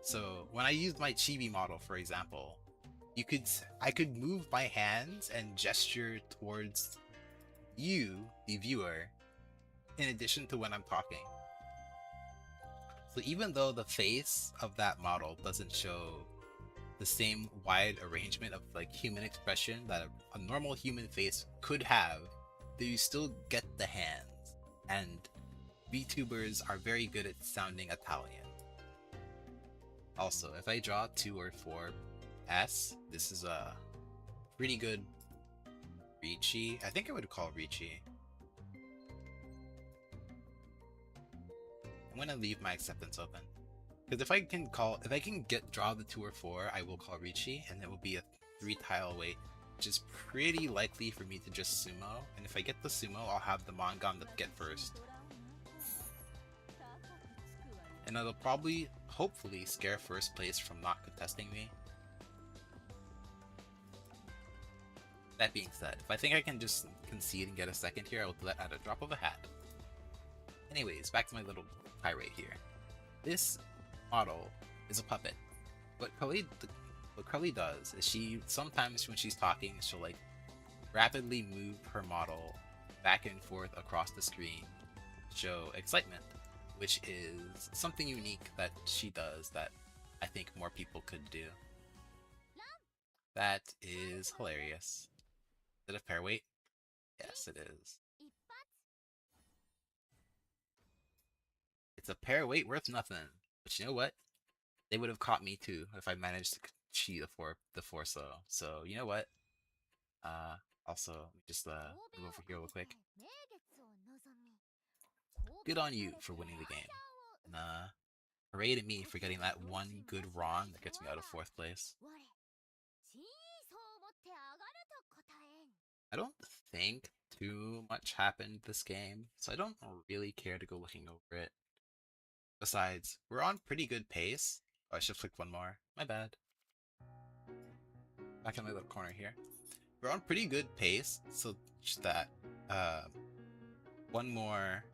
So when I used my chibi model, for example, I could move my hands and gesture towards you, the viewer, in addition to when I'm talking. So even though the face of that model doesn't show the same wide arrangement of like human expression that a normal human face could have, you still get the hands. And VTubers are very good at sounding Italian. Also, if I draw 2 or 4 S, this is a pretty good Ricci. I think I would call Ricci. I'm gonna leave my acceptance open. Because if I can draw the 2 or 4, I will call Ricci, and it will be a 3 tile weight, which is pretty likely for me to just sumo. And if I get the sumo, I'll have the Mangam that get first. And it'll probably, hopefully, scare first place from not contesting me. That being said, if I think I can just concede and get a second here, I will do that at a drop of a hat. Anyways, back to my little tirade here. This model is a puppet. What Cully does is she sometimes when she's talking, she'll like rapidly move her model back and forth across the screen, show excitement, which is something unique that she does that I think more people could do. That is hilarious. Is it a pair weight? Yes, it is. It's a pair weight worth nothing. But you know what? They would have caught me too if I managed to cheat the Forso. So you know what? Also, let me just move over here real quick. Good on you for winning the game. And hooray to me for getting that one good Ron that gets me out of 4th place. I don't think too much happened this game, so I don't really care to go looking over it. Besides, we're on pretty good pace. Oh, I should have clicked one more. My bad. Back in my little corner here. We're on pretty good pace, so just that one more.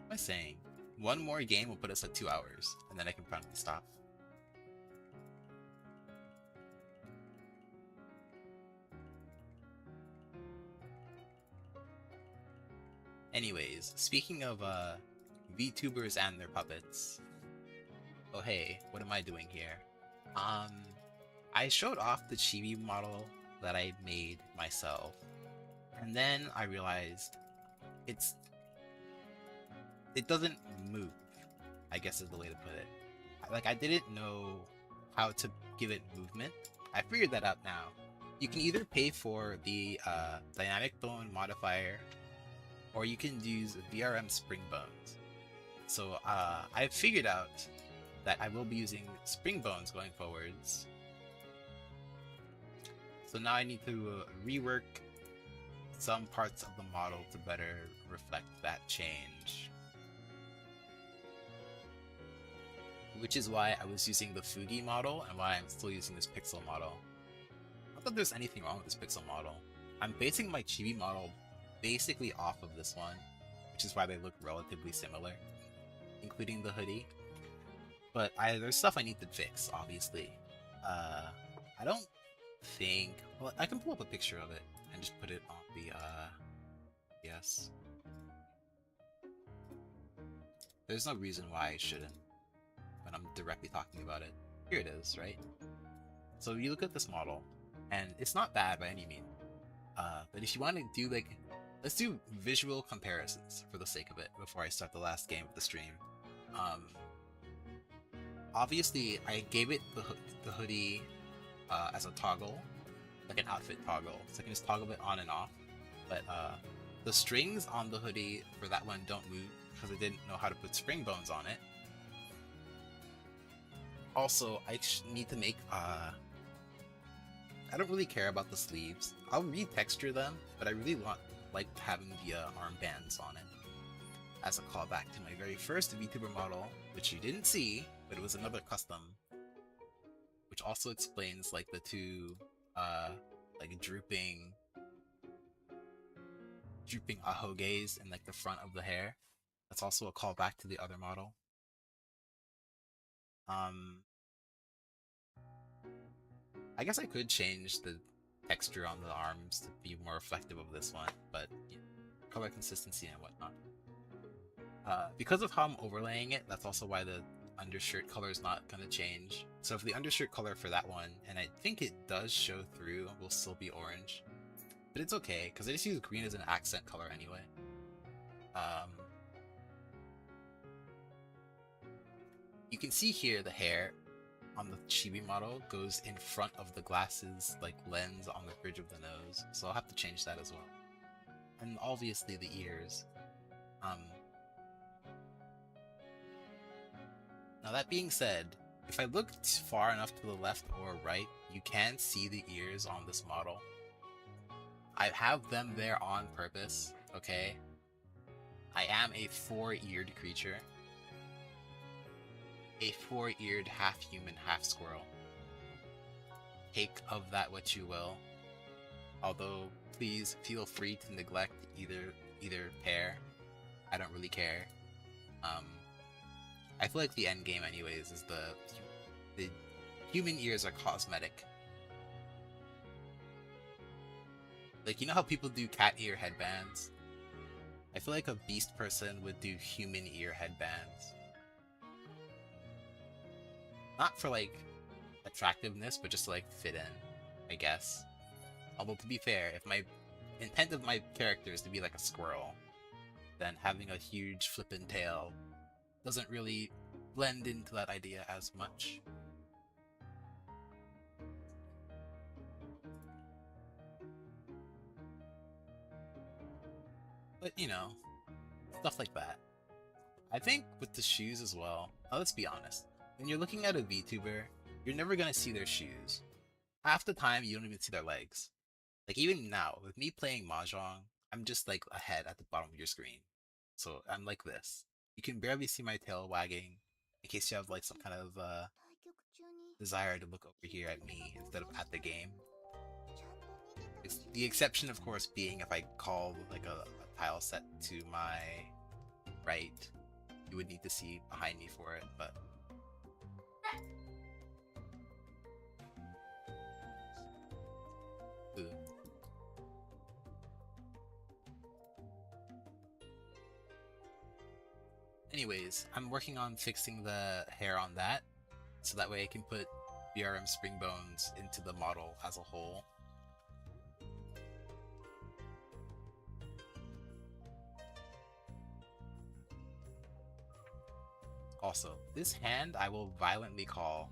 What am I saying? One more game will put us at 2 hours, and then I can finally stop. Anyways, speaking of VTubers and their puppets. Oh hey, what am I doing here? Um, I showed off the chibi model that I made myself, and then I realized it doesn't move, I guess is the way to put it. Like, I didn't know how to give it movement. I figured that out now. You can either pay for the dynamic bone modifier, or you can use VRM spring bones. So I figured out that I will be using spring bones going forwards. So now I need to rework some parts of the model to better reflect that change. Which is why I was using the Fugi model and why I'm still using this pixel model. Not that there's anything wrong with this pixel model. I'm basing my chibi model basically off of this one, which is why they look relatively similar, including the hoodie. But there's stuff I need to fix, obviously. I don't think... Well, I can pull up a picture of it and just put it on the, yes. There's no reason why I shouldn't when I'm directly talking about it. Here it is, right? So you look at this model, and it's not bad by any means. But if you want to do, like, let's do visual comparisons for the sake of it before I start the last game of the stream. Obviously, I gave it the hoodie as a toggle, like an outfit toggle, so I can just toggle it on and off. But the strings on the hoodie for that one don't move because I didn't know how to put spring bones on it. Also, I need to make, I don't really care about the sleeves. I'll retexture them, but I really like having the armbands on it. As a callback to my very first VTuber model, which you didn't see, but it was another custom. Which also explains, like, the two, like, drooping ahoges in, like, the front of the hair. That's also a callback to the other model. I guess I could change the texture on the arms to be more reflective of this one, but you know, color consistency and whatnot. Because of how I'm overlaying it, that's also why the undershirt color is not going to change. So if the undershirt color for that one, and I think it does show through, will still be orange. But it's okay, because I just use green as an accent color anyway. You can see here the hair on the chibi model goes in front of the glasses, like, lens on the bridge of the nose, so I'll have to change that as well. And obviously the ears. Now that being said, if I look far enough to the left or right, you can see the ears on this model. I have them there on purpose, okay? I am a four-eared creature. A four-eared half-human, half-squirrel. Take of that what you will. Although, please feel free to neglect either pair. I don't really care. I feel like the end game, anyways, is the human ears are cosmetic. Like, you know how people do cat ear headbands? I feel like a beast person would do human ear headbands. Not for, like, attractiveness, but just to, like, fit in, I guess. Although, to be fair, if my intent of my character is to be like a squirrel, then having a huge flippin' tail doesn't really blend into that idea as much. But, you know, stuff like that. I think with the shoes as well, now let's be honest, when you're looking at a VTuber, you're never gonna see their shoes. Half the time, you don't even see their legs. Like, even now, with me playing Mahjong, I'm just, like, a head at the bottom of your screen. So, I'm like this. You can barely see my tail wagging, in case you have, like, some kind of, desire to look over here at me instead of at the game. It's the exception, of course, being if I call, like, a tile set to my right, you would need to see behind me for it, but... Ooh. Anyways, I'm working on fixing the hair on that, so that way I can put BRM spring bones into the model as a whole. Also, this hand I will violently call.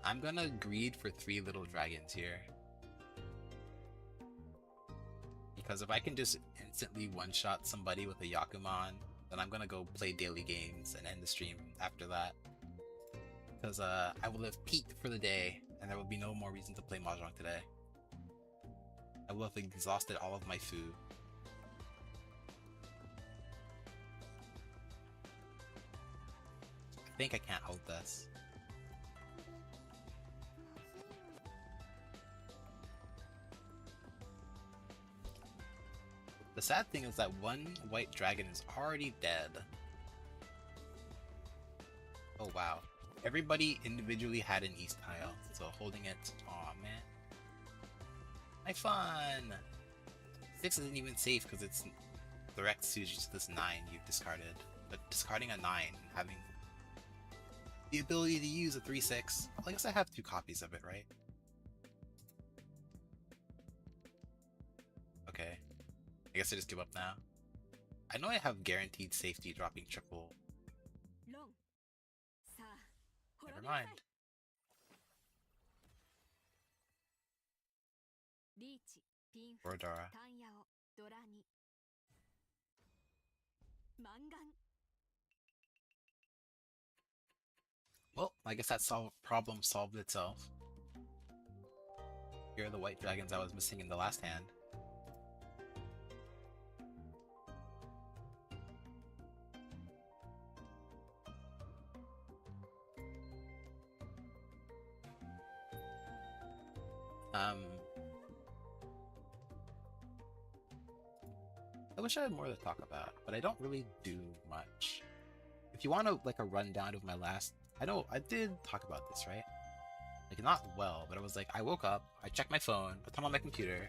I'm gonna greed for 3 little dragons here. Because if I can just instantly one-shot somebody with a Yakuman, then I'm gonna go play daily games and end the stream after that. Because I will have peaked for the day, and there will be no more reason to play Mahjong today. I will have exhausted all of my food. I think I can't hold this. The sad thing is that one white dragon is already dead. Oh wow. Everybody individually had an East tile, so holding it, aw man. My fun! 6 isn't even safe because it's direct suited to this 9 you've discarded. But discarding a 9 and having the ability to use a 3/6, well, I guess I have 2 copies of it, right? Okay. I guess I just give up now. I know I have guaranteed safety dropping triple. Never mind. Rodara. Well, I guess that problem solved itself. Here are the white dragons I was missing in the last hand. I wish I had more to talk about, but I don't really do much. If you want a rundown of my last, I know I did talk about this, right? Like not well, but I was like, I woke up, I checked my phone, put them on my computer,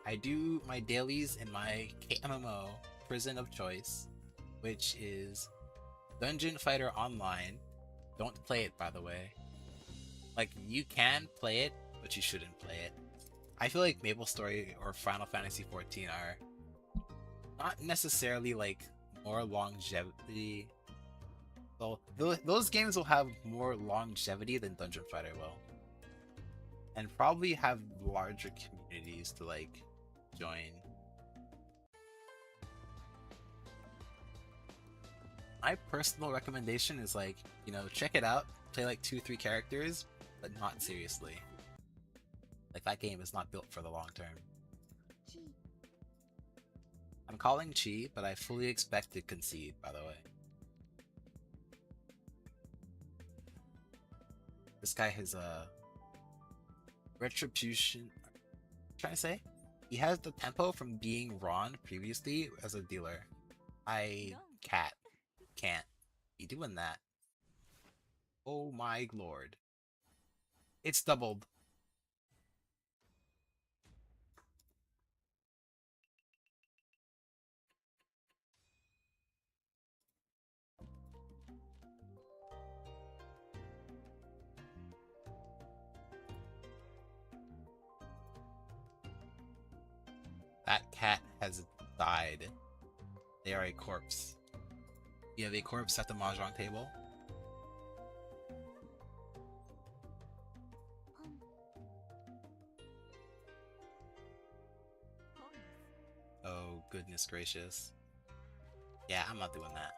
I do my dailies in my KMMO prison of choice, which is Dungeon Fighter Online. Don't play it, by the way. Like, you can play it, but you shouldn't play it. I feel like MapleStory or Final Fantasy XIV are not necessarily like more longevity. Well, those games will have more longevity than Dungeon Fighter will, and probably have larger communities to like join. My personal recommendation is like, you know, check it out, play like 2-3 characters, but not seriously. Like, that game is not built for the long term. I'm calling Chi, but I fully expect to concede, by the way. This guy has a retribution. What am I trying to say? He has the tempo from being Ron previously as a dealer. Can't be doing that. Oh my lord. It's doubled. That cat has died. They are a corpse. You have a corpse at the Mahjong table. Oh, goodness gracious. Yeah, I'm not doing that.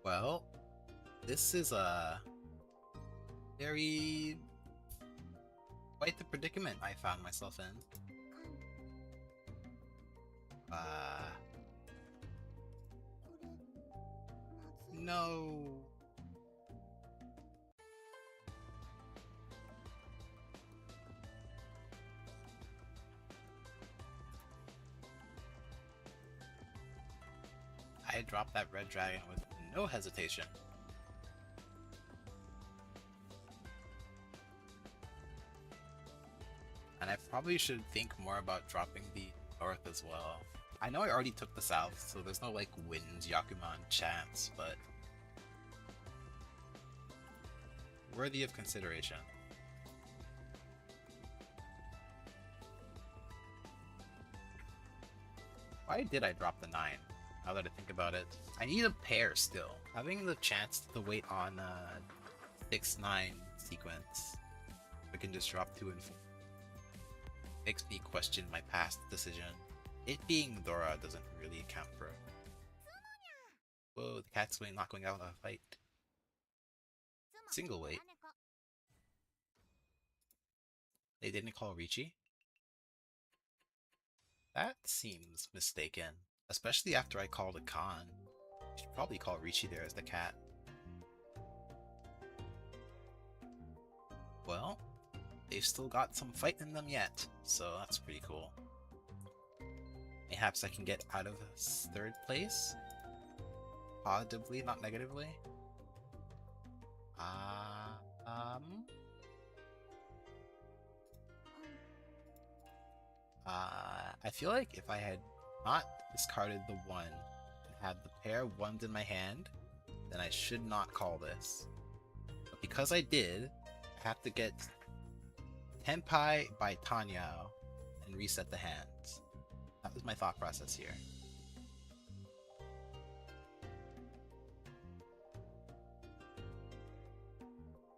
Well, this is a very quite the predicament I found myself in. No. I dropped that red dragon with no hesitation. And I probably should think more about dropping the north as well. I know I already took the south, so there's no like wind Yakuman chance, but worthy of consideration. Why did I drop the 9? Now that I think about it. I need a pair still. Having the chance to wait on a 6-9 sequence, I can just drop 2 and 4. Makes me question my past decision. It being Dora doesn't really account for it. Whoa, the cat's not going out of a fight. Single weight. They didn't call Ricci? That seems mistaken. Especially after I called a Khan. I should probably call Ricci there as the cat. Well, they've still got some fight in them yet, so that's pretty cool. Perhaps I can get out of 3rd place? Positively, not negatively? I feel like if I had not discarded the 1 and had the pair of 1s in my hand, then I should not call this. But because I did, I have to get Tenpai by Tanyao and reset the hands. That was my thought process here.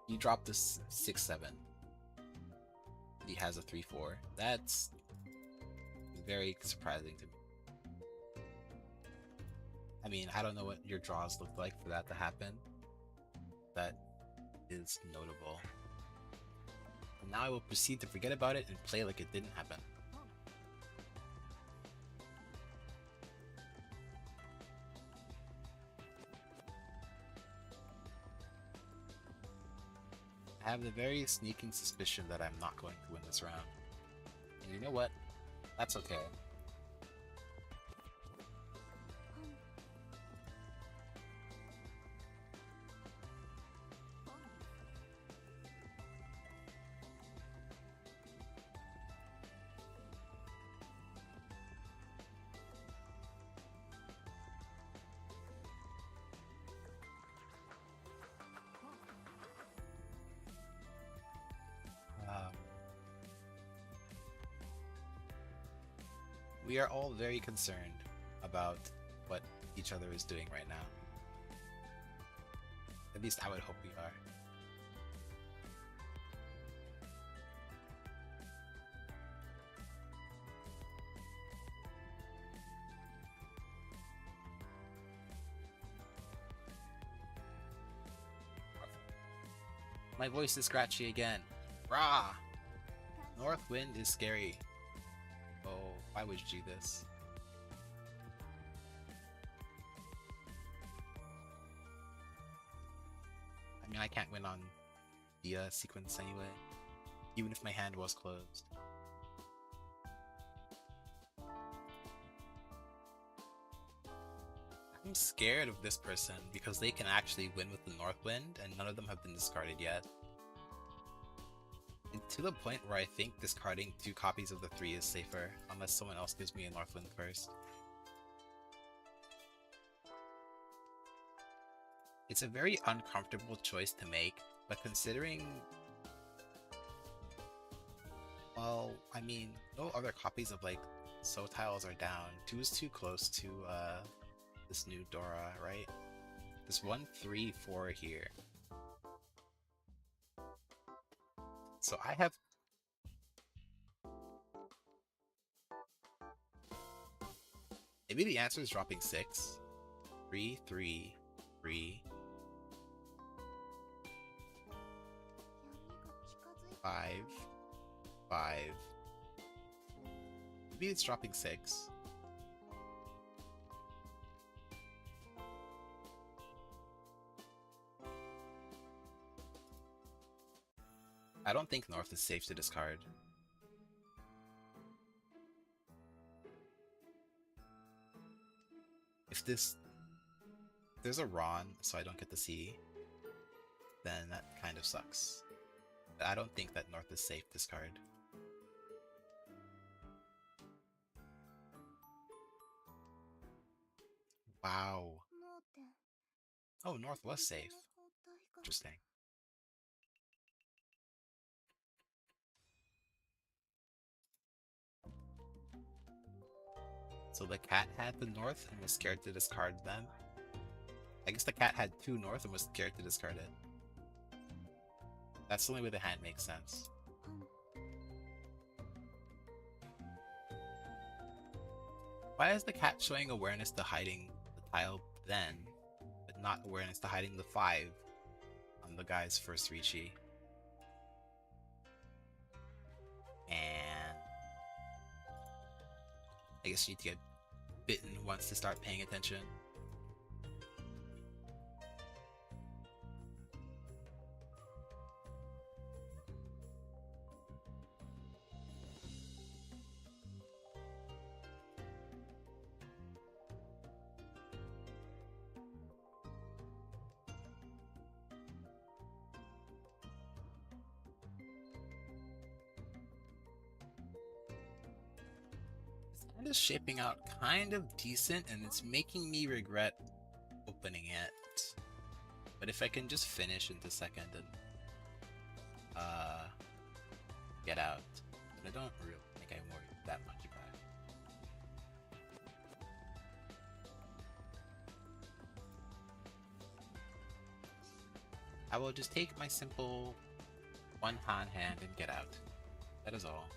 He dropped this 6-7. He has a 3-4. That's very surprising to me. I mean, I don't know what your draws look like for that to happen. That is notable. And now I will proceed to forget about it and play like it didn't happen. I have the very sneaking suspicion that I'm not going to win this round. And you know what? That's okay. We are all very concerned about what each other is doing right now. At least I would hope we are. My voice is scratchy again. Rah! North wind is scary. Oh, why would you do this? I mean, I can't win on the sequence anyway, even if my hand was closed. I'm scared of this person because they can actually win with the North Wind, and none of them have been discarded yet. And to the point where I think discarding 2 copies of the 3 is safer, unless someone else gives me a Northwind first. It's a very uncomfortable choice to make, but considering... well, I mean, no other copies of, like, So tiles are down. 2 is too close to, this new Dora, right? There's 1, 3, 4 here. So I have... maybe the answer is dropping 6. 3, 3, 3. 5, 5. Maybe it's dropping 6. I don't think North is safe to discard. If this there's a Ron, so I don't get to see, then that kind of sucks. But I don't think that North is safe this card. Wow. Oh, North was safe. Interesting. So the cat had the North and was scared to discard them. I guess the cat had 2 North and was scared to discard it. That's the only way the hand makes sense. Why is the cat showing awareness to hiding the tile then, but not awareness to hiding the 5 on the guy's first Riichi? And I guess you need to get bitten once to start paying attention. It is shaping out kind of decent, and it's making me regret opening it. But if I can just finish into second and get out, but I don't really think I'm worried that much about it. I will just take my simple one-pawn hand and get out. That is all.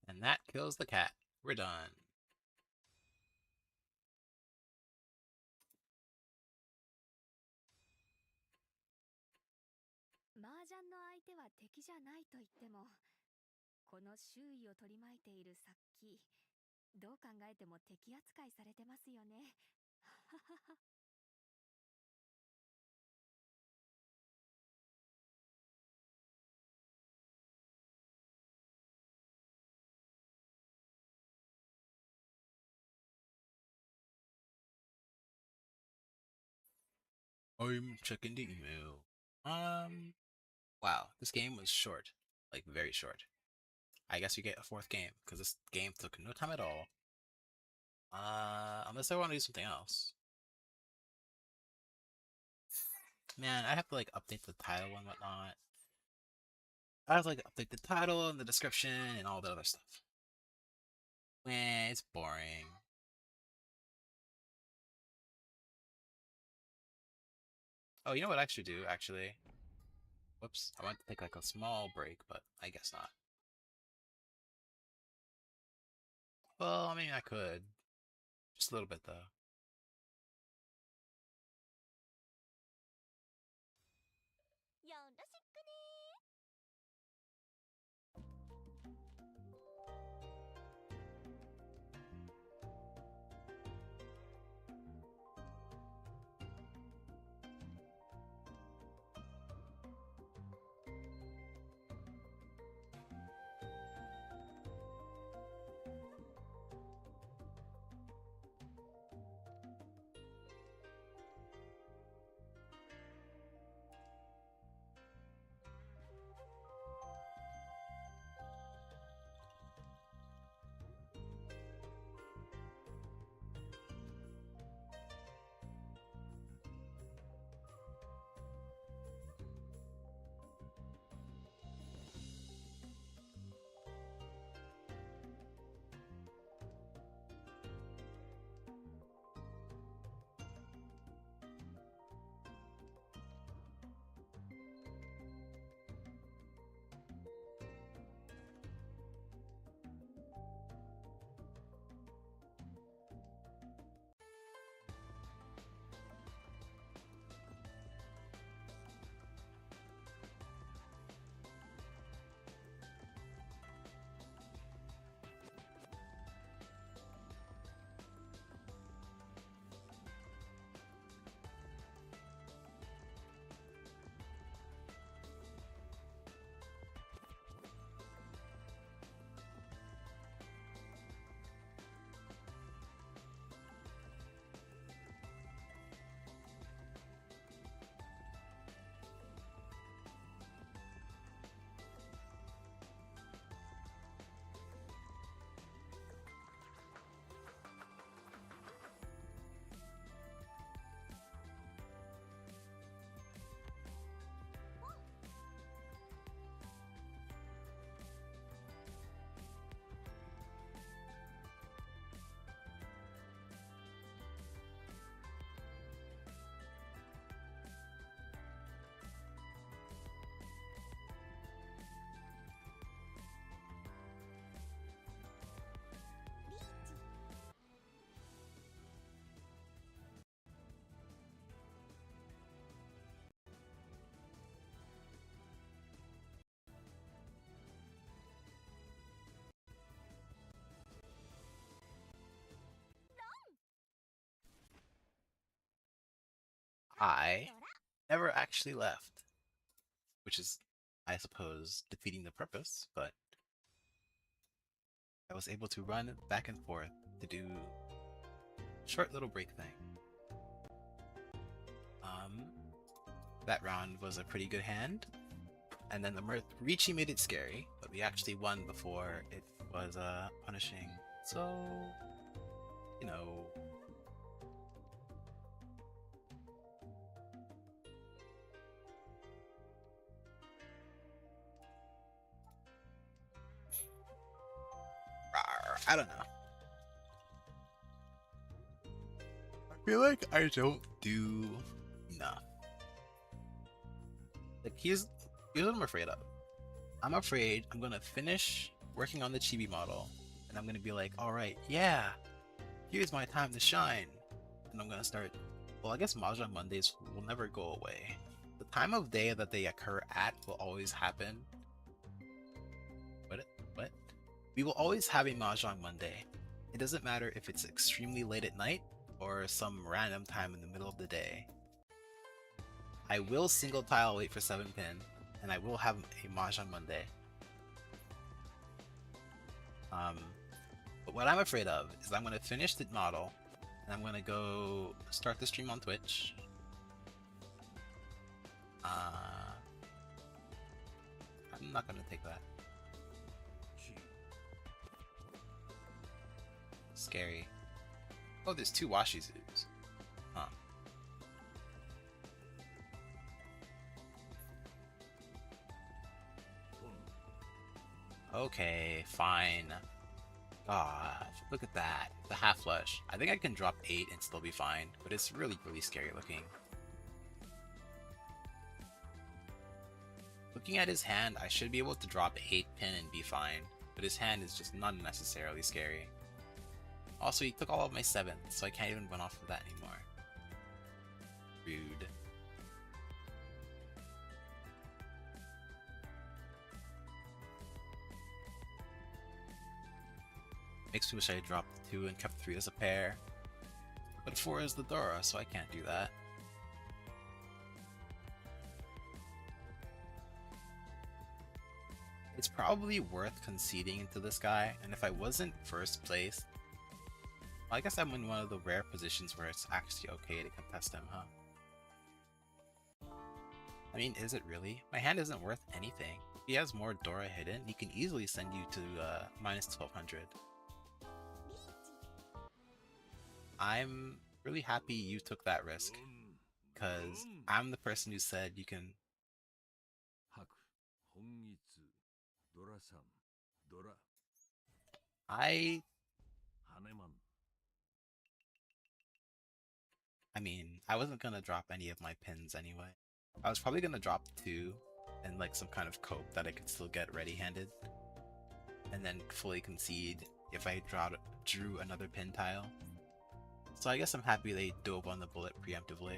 And that kills the cat. We're done. Mahjong の相手は敵じゃないと言っても、この周囲を取り巻いている殺気、どう考えても敵扱いされてますよね。I'm checking the email. Wow, this game was short. Like, very short. I guess we get a 4th game, because this game took no time at all. Unless I want to do something else. Man, I have to, like, update the title and whatnot. I have to, like, update the title and the description and all the other stuff. Man, it's boring. Oh, you know what I should do, actually? Whoops, I want to take, like, a small break, but I guess not. Well, I mean, I could. Just a little bit, though. I never actually left, which is, I suppose, defeating the purpose, but I was able to run back and forth to do a short little break thing. Um, that round was a pretty good hand, and then the Ricci made it scary, but we actually won before it was punishing. So, you know, I don't know. I feel like I don't do enough. Like here's what I'm afraid of. I'm afraid I'm gonna finish working on the chibi model, and I'm gonna be like, all right, yeah, here's my time to shine, and I'm gonna start. Well, I guess Mahjong Mondays will never go away. The time of day that they occur at will always happen. What? What? We will always have a Mahjong Monday. It doesn't matter if it's extremely late at night or some random time in the middle of the day. I will single tile wait for 7 pin, and I will have a Mahjong Monday. But what I'm afraid of is I'm gonna finish the model, and I'm gonna go start the stream on Twitch. I'm not gonna take that. Scary. Oh, there's 2 Washi Zoos. Huh. Okay, fine. Gosh, look at that. The half flush. I think I can drop 8 and still be fine, but it's really, really scary looking. Looking at his hand, I should be able to drop 8 pin and be fine, but his hand is just not necessarily scary. Also, he took all of my 7th, so I can't even run off of that anymore. Rude. Makes me wish I had dropped 2 and kept 3 as a pair. But 4 is the Dora, so I can't do that. It's probably worth conceding into this guy, and if I wasn't first place, well, I guess I'm in one of the rare positions where it's actually okay to contest him, huh? I mean, is it really? My hand isn't worth anything. If he has more Dora hidden, he can easily send you to minus 1200. I'm really happy you took that risk, because I'm the person who said you can... I mean, I wasn't gonna drop any of my pins anyway. I was probably gonna drop 2 and like some kind of cope that I could still get ready-handed, and then fully concede if I drew another pin tile. So I guess I'm happy they dove on the bullet preemptively.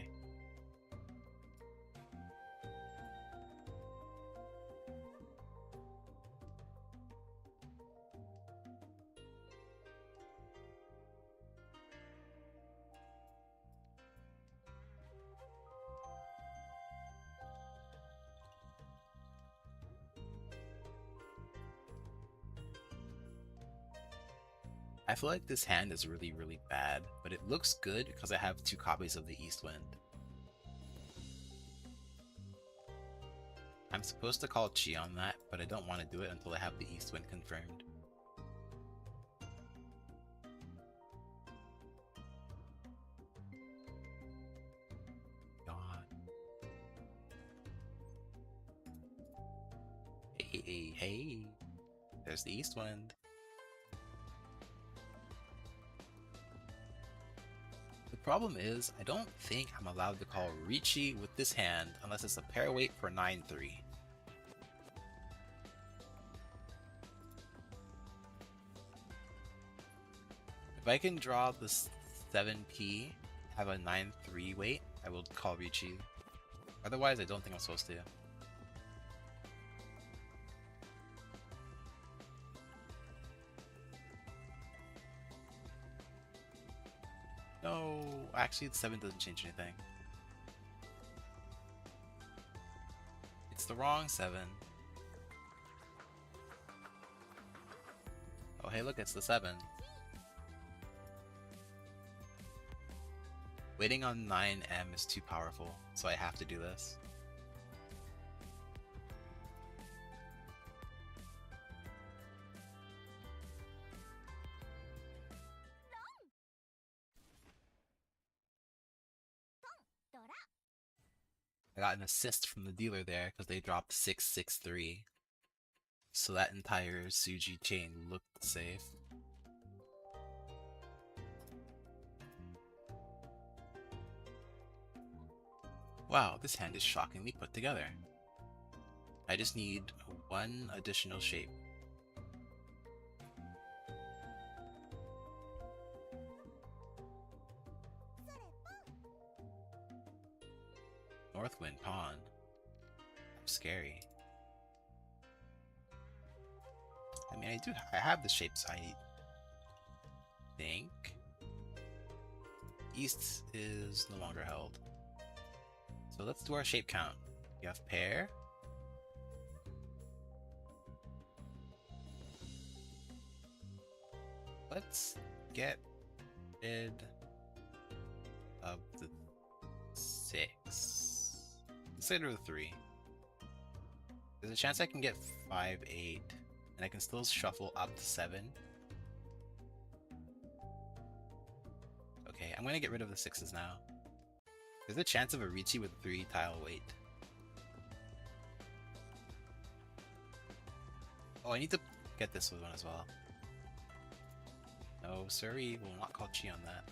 I feel like this hand is really, really bad, but it looks good because I have 2 copies of the East Wind. I'm supposed to call Chi on that, but I don't want to do it until I have the East Wind confirmed. God. Hey. There's the East Wind. The problem is, I don't think I'm allowed to call Ricci with this hand unless it's a pair weight for 9-3. If I can draw this 7p, have a 9-3 weight, I will call Ricci. Otherwise, I don't think I'm supposed to. No, actually the 7 doesn't change anything. the wrong 7. Oh hey look, it's the 7. Waiting on 9M is too powerful, so I have to do this. I got an assist from the dealer there because they dropped 663. So that entire Suji chain looked safe. Wow, this hand is shockingly put together. I just need one additional shape. Northwind Pawn. Scary. I mean, I have the shapes I think. East is no longer held. So let's do our shape count. We have pair. Let's get rid of the 6. Let's get rid of the 3. There's a chance I can get 5, 8, and I can still shuffle up to 7. Okay, I'm gonna get rid of the 6s now. There's a chance of a Ricci with 3 tile weight. Oh, I need to get this one as well. No, sorry, will not call Chi on that.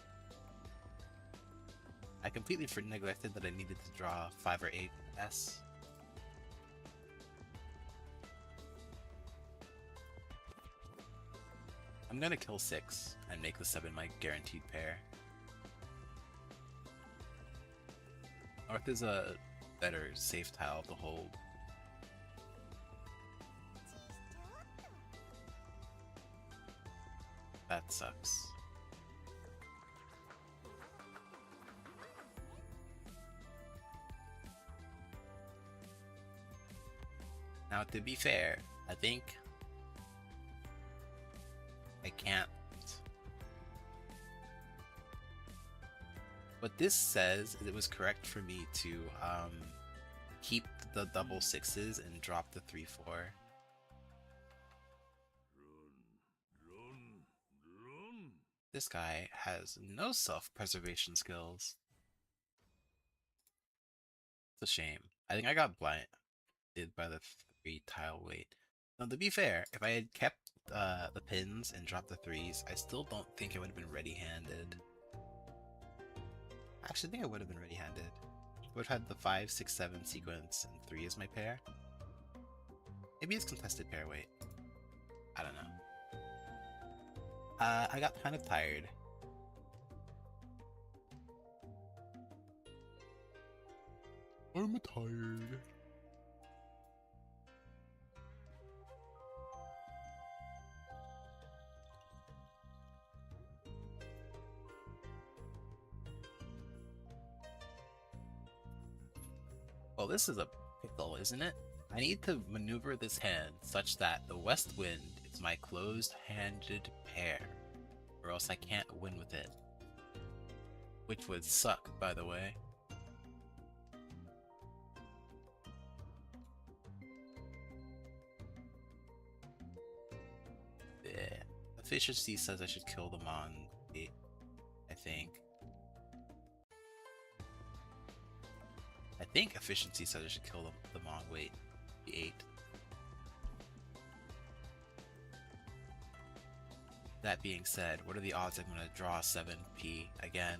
I completely neglected that I needed to draw 5 or 8 S. I'm gonna kill 6 and make the 7 my guaranteed pair. North is a better safe tile to hold. That sucks. Now, to be fair, I think I can't. What this says is it was correct for me to keep the double 6s and drop the 3, 4. This guy has no self-preservation skills. It's a shame. I think I got blinded by the 3 tile weight. Now, to be fair, if I had kept the pins and dropped the 3s, I still don't think I would have been ready-handed. I actually think I would have been ready-handed. I would have had the 5, 6, 7 sequence and 3 as my pair. Maybe it's contested pair weight. I don't know. I got kind of tired. I'm tired. Well, this is a pickle, isn't it? I need to maneuver this hand such that the west wind is my closed-handed pair, or else I can't win with it. Which would suck, by the way. Yeah. Efficiency says I should kill them on 8, I think. I think efficiency says I should kill them on weight. The 8. That being said, what are the odds I'm going to draw 7p again?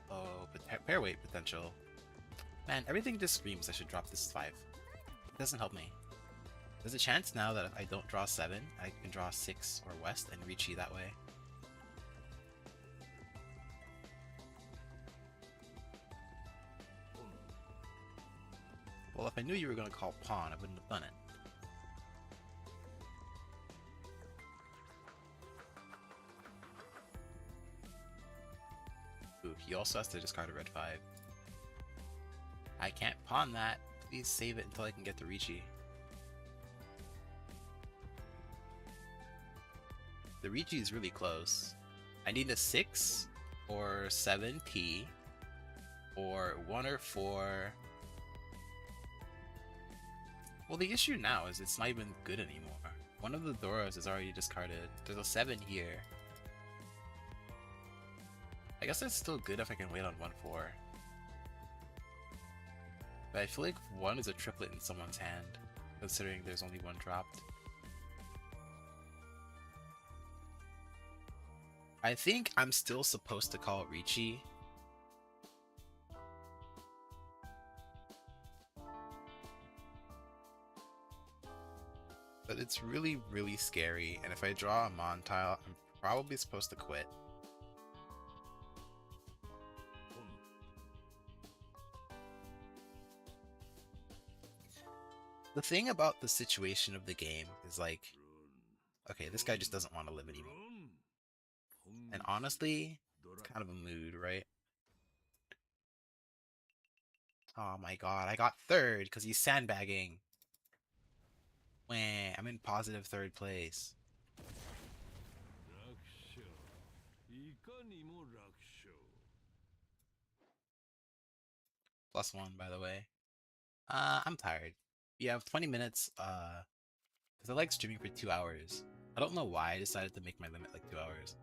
Oh, but pair weight potential. Man, everything just screams I should drop this 5. It doesn't help me. There's a chance now that if I don't draw 7, I can draw 6 or west and Ricci that way. Well, if I knew you were going to call pawn, I wouldn't have done it. Ooh, he also has to discard a red 5. I can't pawn that. Please save it until I can get to Ricci. The Ricci is really close. I need a 6 or 7 T or 1 or 4. Well, the issue now is it's not even good anymore. One of the Doras is already discarded. There's a 7 here. I guess it's still good if I can wait on 1-4. But I feel like 1 is a triplet in someone's hand, considering there's only 1 dropped. I think I'm still supposed to call Ricci. But it's really, really scary, and if I draw a Mon tile, I'm probably supposed to quit. The thing about the situation of the game is like, okay, this guy just doesn't want to live anymore. And honestly, it's kind of a mood, right? Oh my god, I got 3rd because he's sandbagging. Wah, I'm in positive 3rd place. +1, by the way. I'm tired. You have 20 minutes, because I like streaming for 2 hours. I don't know why I decided to make my limit like 2 hours.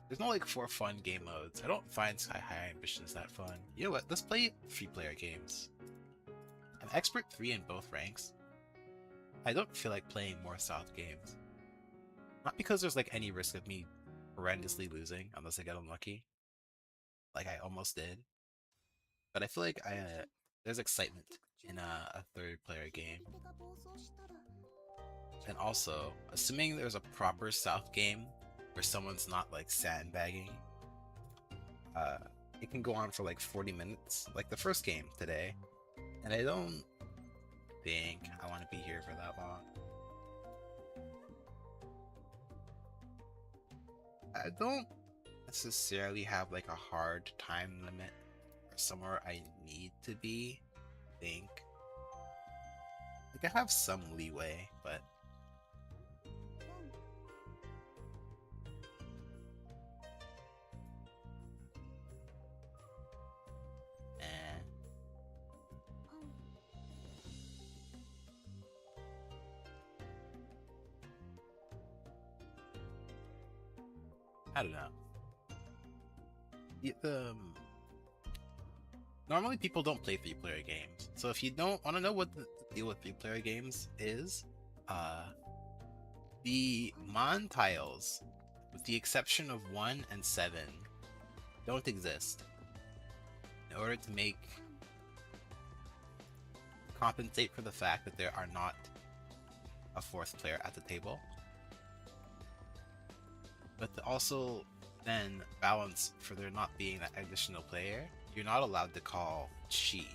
There's no like 4 fun game modes. I don't find Sky High Ambitions that fun. You know what? Let's play 3-player games. I'm expert 3 in both ranks. I don't feel like playing more South games. Not because there's like any risk of me horrendously losing unless I get unlucky. Like I almost did. But I feel like there's excitement in a 3rd-player game. And also, assuming there's a proper South game where someone's not like sandbagging, it can go on for like 40 minutes, like the first game today. And I don't think I want to be here for that long. I don't necessarily have like a hard time limit or somewhere I need to be. I think. Like I have some leeway, but I don't know. Normally people don't play 3-player games, so if you don't want to know what the deal with 3-player games is, the Mon tiles, with the exception of 1 and 7, don't exist. In order to compensate for the fact that there are not a 4th player at the table, but to also then balance for there not being that additional player, you're not allowed to call Chi. You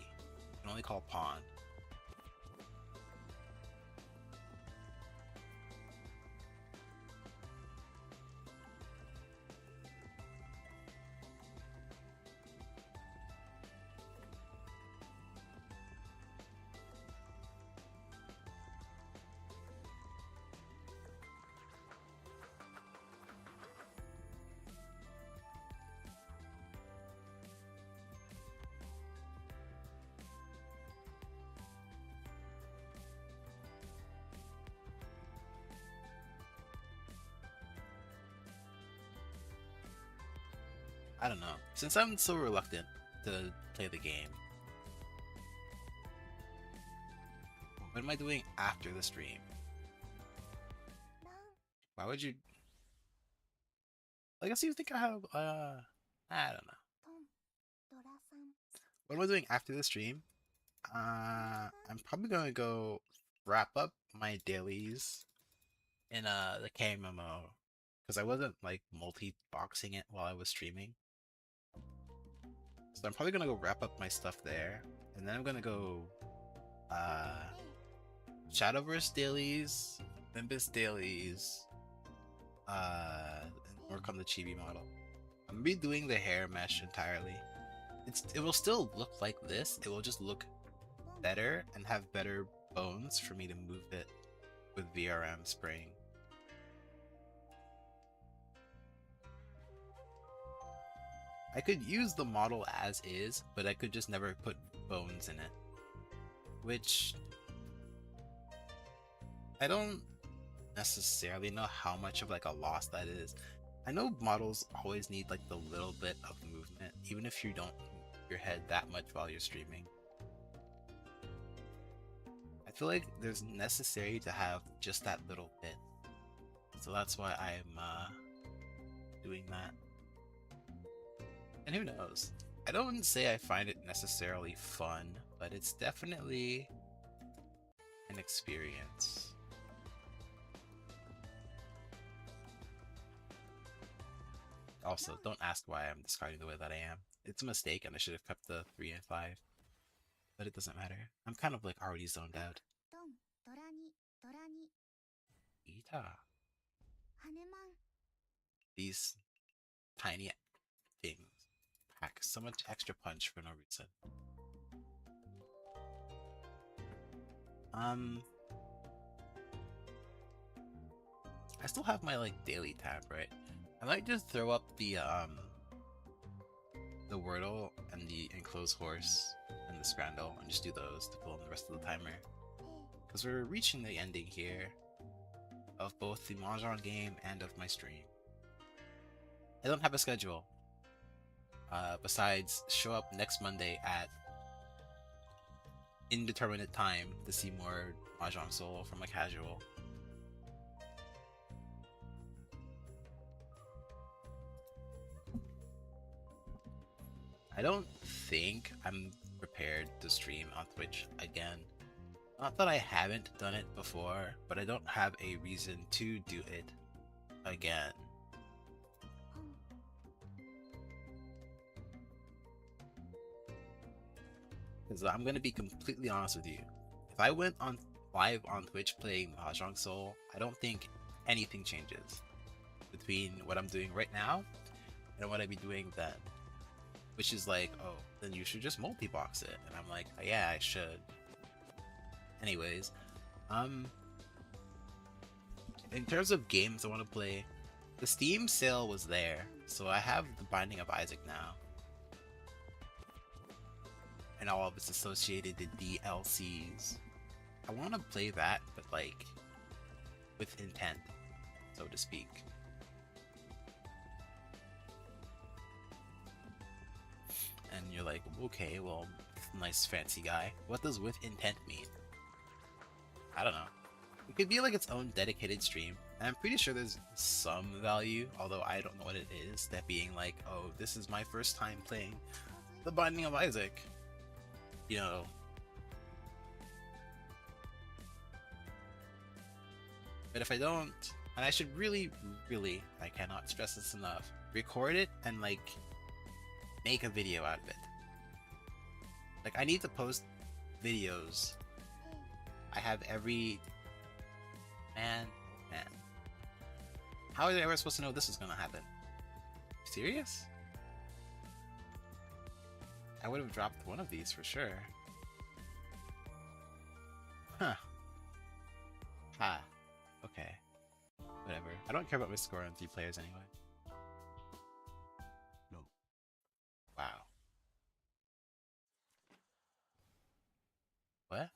can only call Pawn. I don't know. Since I'm so reluctant to play the game, what am I doing after the stream? Why would you... I guess you think I have, I don't know. What am I doing after the stream? I'm probably gonna go wrap up my dailies in, the KMMO. Because I wasn't, like, multi-boxing it while I was streaming. So I'm probably gonna go wrap up my stuff there. And then I'm gonna go, Shadowverse dailies, Nimbus dailies, and work on the Chibi model. I'm redoing the hair mesh entirely. It will still look like this. It will just look better and have better bones for me to move it with VRM spraying. I could use the model as is, but I could just never put bones in it. Which I don't necessarily know how much of like a loss that is. I know models always need like the little bit of movement, even if you don't move your head that much while you're streaming. I feel like there's necessary to have just that little bit. So that's why I'm doing that. And who knows? I don't say I find it necessarily fun, but it's definitely an experience. Also, don't ask why I'm discarding the way that I am. It's a mistake and I should have kept the 3 and 5. But it doesn't matter. I'm kind of like already zoned out. Ita. These tiny things pack so much extra punch for no reason. I still have my like daily tab, right? I might just throw up the Wordle and the enclosed horse and the Scrandle and just do those to fill in the rest of the timer. Because we're reaching the ending here of both the Mahjong game and of my stream. I don't have a schedule. Besides, show up next Monday at indeterminate time to see more Mahjong solo from a casual. I don't think I'm prepared to stream on Twitch again. Not that I haven't done it before, but I don't have a reason to do it again. Because I'm going to be completely honest with you. If I went on live on Twitch playing Mahjong Soul, I don't think anything changes between what I'm doing right now and what I'd be doing then. Which is like, oh, then you should just multi-box it. And I'm like, oh, yeah, I should. Anyways, in terms of games I want to play, the Steam sale was there, so I have the Binding of Isaac now. And all of its associated DLCs. I want to play that, but like, with intent, so to speak. And you're like, okay, well, nice fancy guy. What does with intent mean? I don't know. It could be like its own dedicated stream. And I'm pretty sure there's some value, although I don't know what it is. That being like, oh, this is my first time playing The Binding of Isaac. You know. But if I don't, and I should really, I cannot stress this enough, record it and like make a video out of it. Like, I need to post videos. I have every... Man. How are they ever supposed to know this is gonna happen? Serious? I would have dropped one of these for sure. Huh. Ha. Okay. Whatever. I don't care about my score on 3 players anyway. No. Wow. What?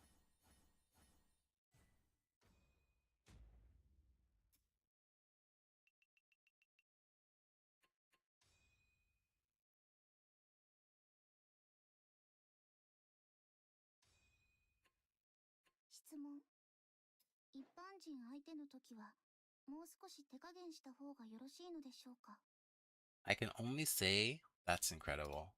I can only say that's incredible.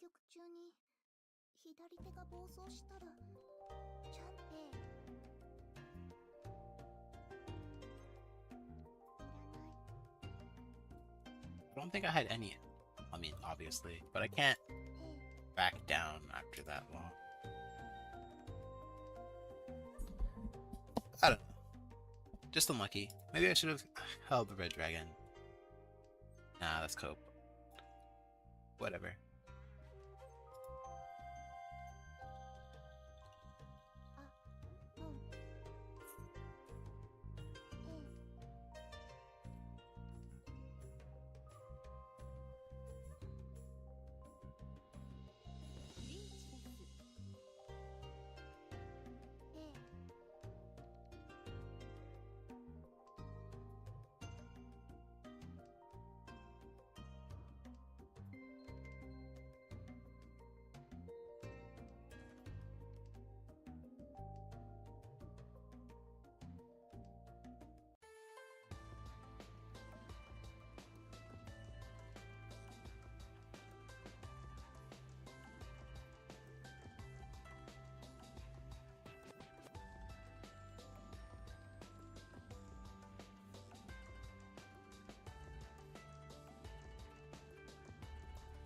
局中に左手が暴走したらちゃんっていらない。 I don't think I had any. I mean, obviously, but I can't ええ back down after that long. I don't know. Just unlucky. Maybe I should have held the red dragon. Nah, let's cope. Whatever. あ、うん。ええ。リーチです。ええ。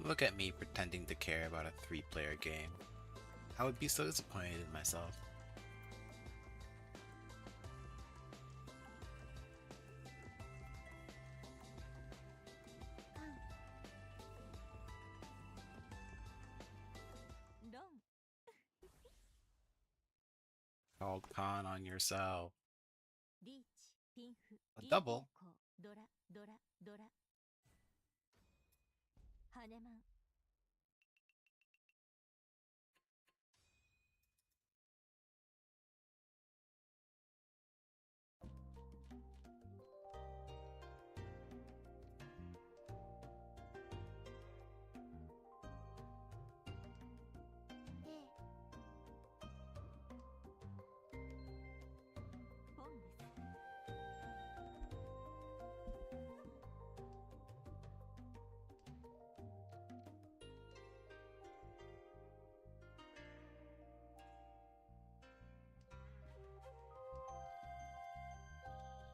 Look at me pretending to care about a 3-player game. I would be so disappointed in myself. ロン。Called con on yourself. リーチ、ピンフ、 A 銀 double? 行、ドラ、ドラ、ドラ。ハネマン。ええ。ポンです。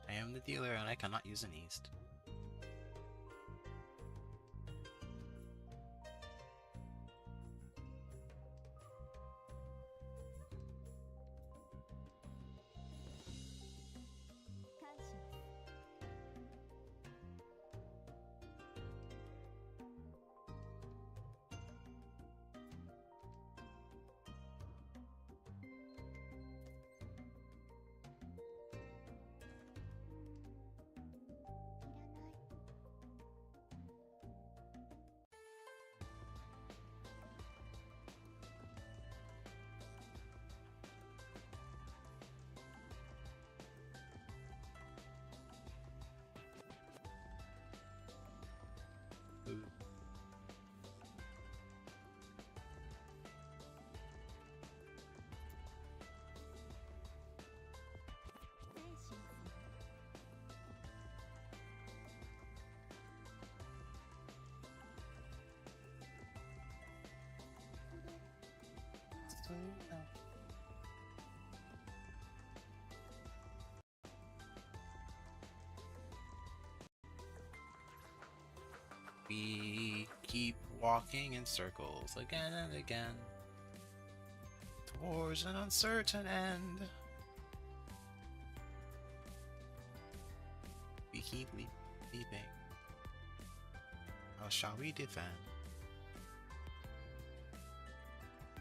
I am the dealer and I cannot use an east. 返します。いらない。Ooh. 失礼します。 これ We keep walking in circles again and again towards an uncertain end. We keep leaping. How shall we defend?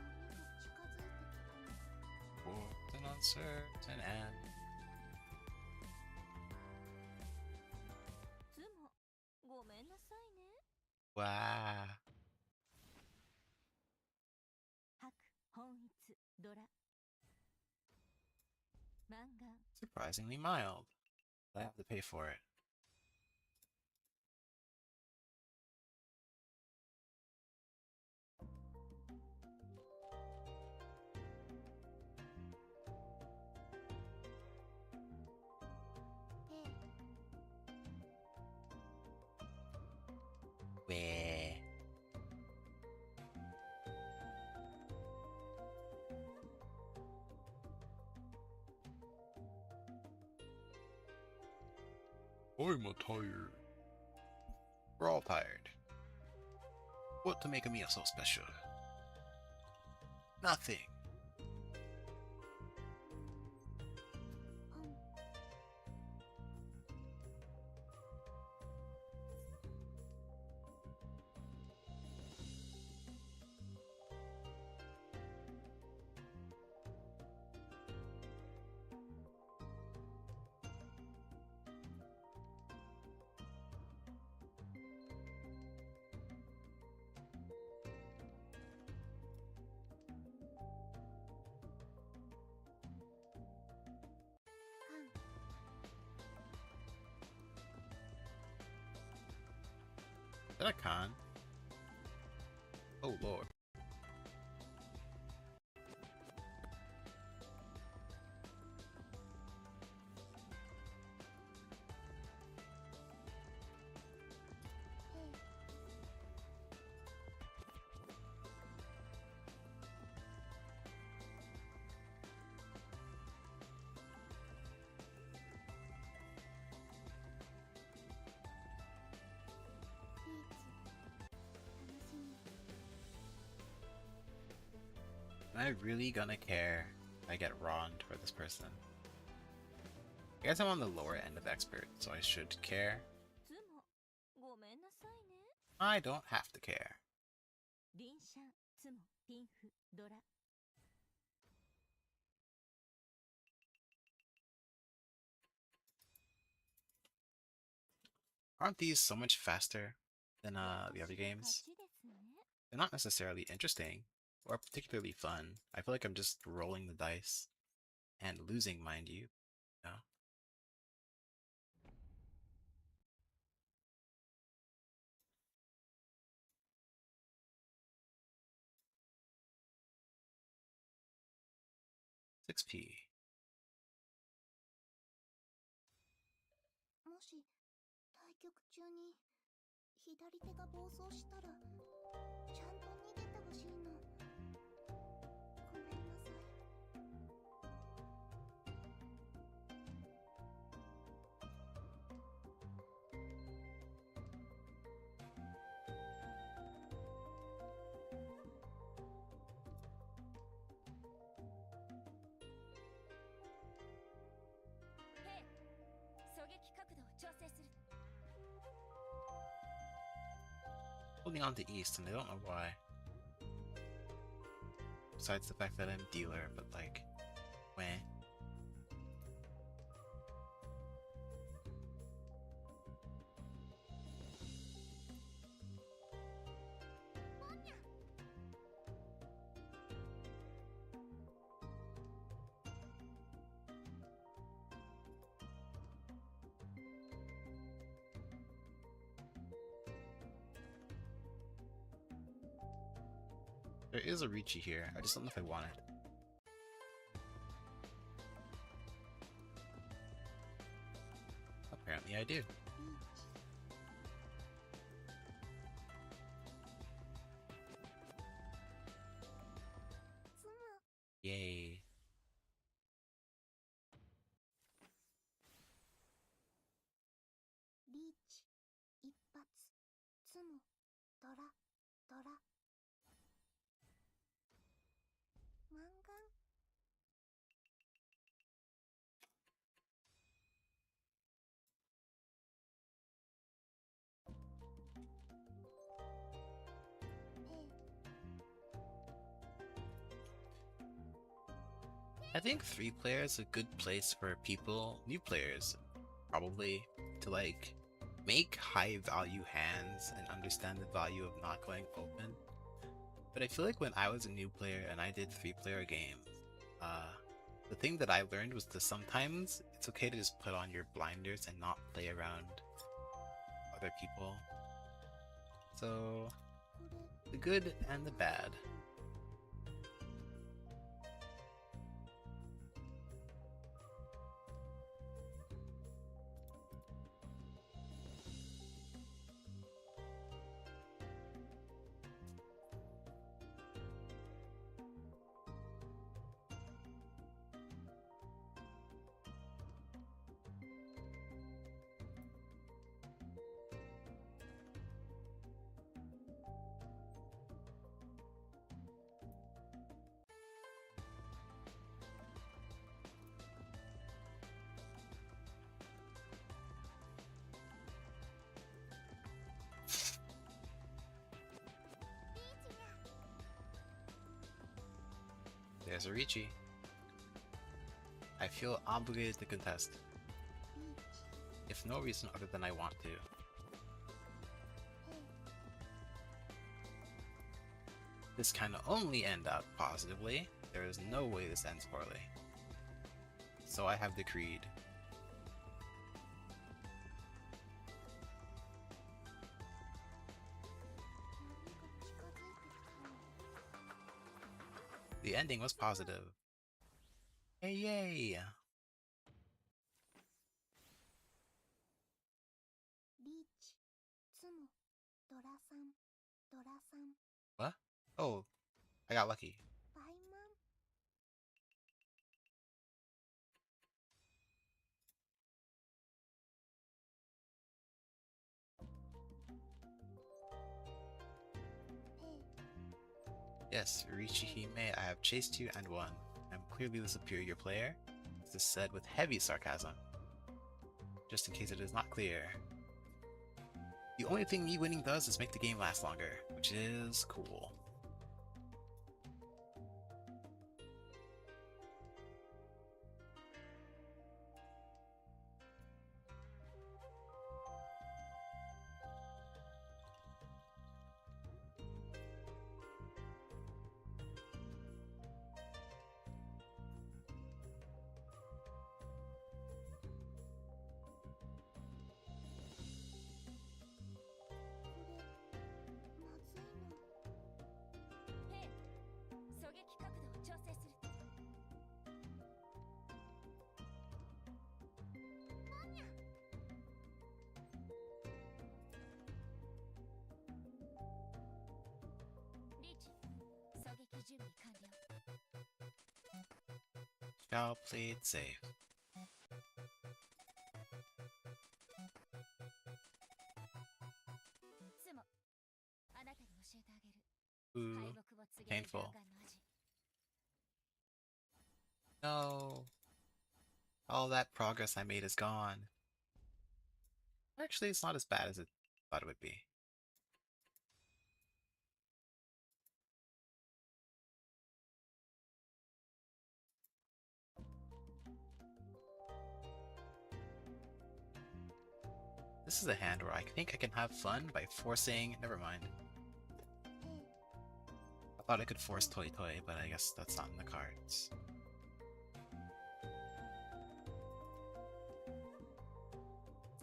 波が近づいてきたの。 Towards an uncertain end. つも、ごめんなさいね。 Wow. 白、本一、ドラ。漫画。 Surprisingly mild. I have to pay for it. ええ。 Where? I'm tired. We're all tired. What to make a meal so special? Nothing. Is that a con? Oh lord. Am I really gonna care if I get wronged for this person? I guess I'm on the lower end of expert, so I should care. つもごめんなさいね。 I don't have to care. リンシャン、ツモ、ピンフ、ドラ。 Aren't these so much faster than the other games? 勝ちですね。 They're not necessarily interesting or particularly fun. I feel like I'm just rolling the dice and losing, mind you. No. $6p. もし対局中に左手が暴走したらちゃんと逃げてほしいの。ごめんなさい。へい、狙撃角度を調整する。 Holding on to East, and I don't know why. Besides the fact that I'm dealer, but like, meh. There is a Ricci here, I just don't know if I want it. Apparently I do. Yay. Reach 一発ツモドラドラマンガン I think 3-player is a good place for people, new players, probably, to like make high value hands and understand the value of not going open. But I feel like when I was a new player and I did 3-player games, the thing that I learned was that sometimes it's okay to just put on your blinders and not play around other people. So, the good and the bad. There's a Ricci. I feel obligated to contest, リーチ if no reason other than I want to. ペイ This can only end out positively. There is no way this ends poorly. So I have decreed. The ending was positive. Yay, yay! リーチツモドラさんドラさん What? Oh, I got lucky. バイマン ペイ Yes, Richihi-me, I have chased you and won. I'm clearly the superior player. This is said with heavy sarcasm. Just in case it is not clear. The only thing me winning does is make the game last longer, which is cool. Shall played safe. Ooh, painful. No. All that progress I made is gone. Actually, it's not as bad as I thought it would be. This is a hand where I think I can have fun by forcing... Never mind. ペイ I thought I could force Toy Toy, but I guess that's not in the cards.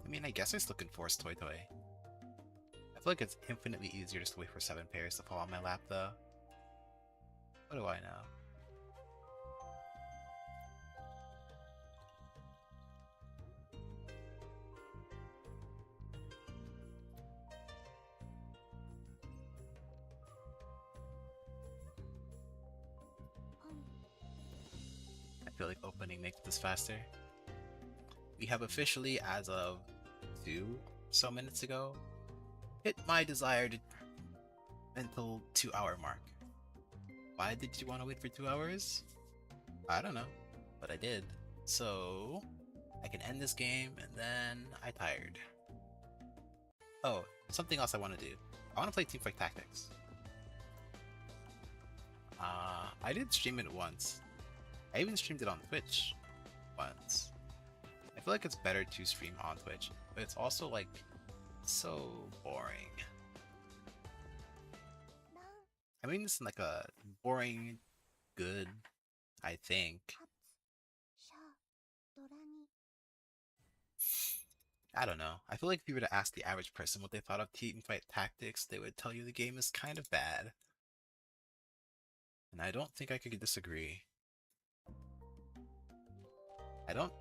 I mean, I guess I still can force Toy Toy. I feel like it's infinitely easier just to wait for 7 pairs to fall on my lap, though. What do I know? I feel like opening makes this faster. We have officially, as of 2 so minutes ago, hit my desired mental 2-hour mark. Why did you want to wait for 2 hours? I don't know, but I did. So, I can end this game and then I tired. Oh, something else I want to do. I want to play Teamfight Tactics. I did stream it once. I even streamed it on Twitch once. I feel like it's better to stream on Twitch, but it's also like so boring. ラン I mean this in like a boring good, I think. カツシャドラに I don't know. I feel like if you were to ask the average person what they thought of Teamfight Tactics, they would tell you the game is kind of bad. And I don't think I could disagree. I don't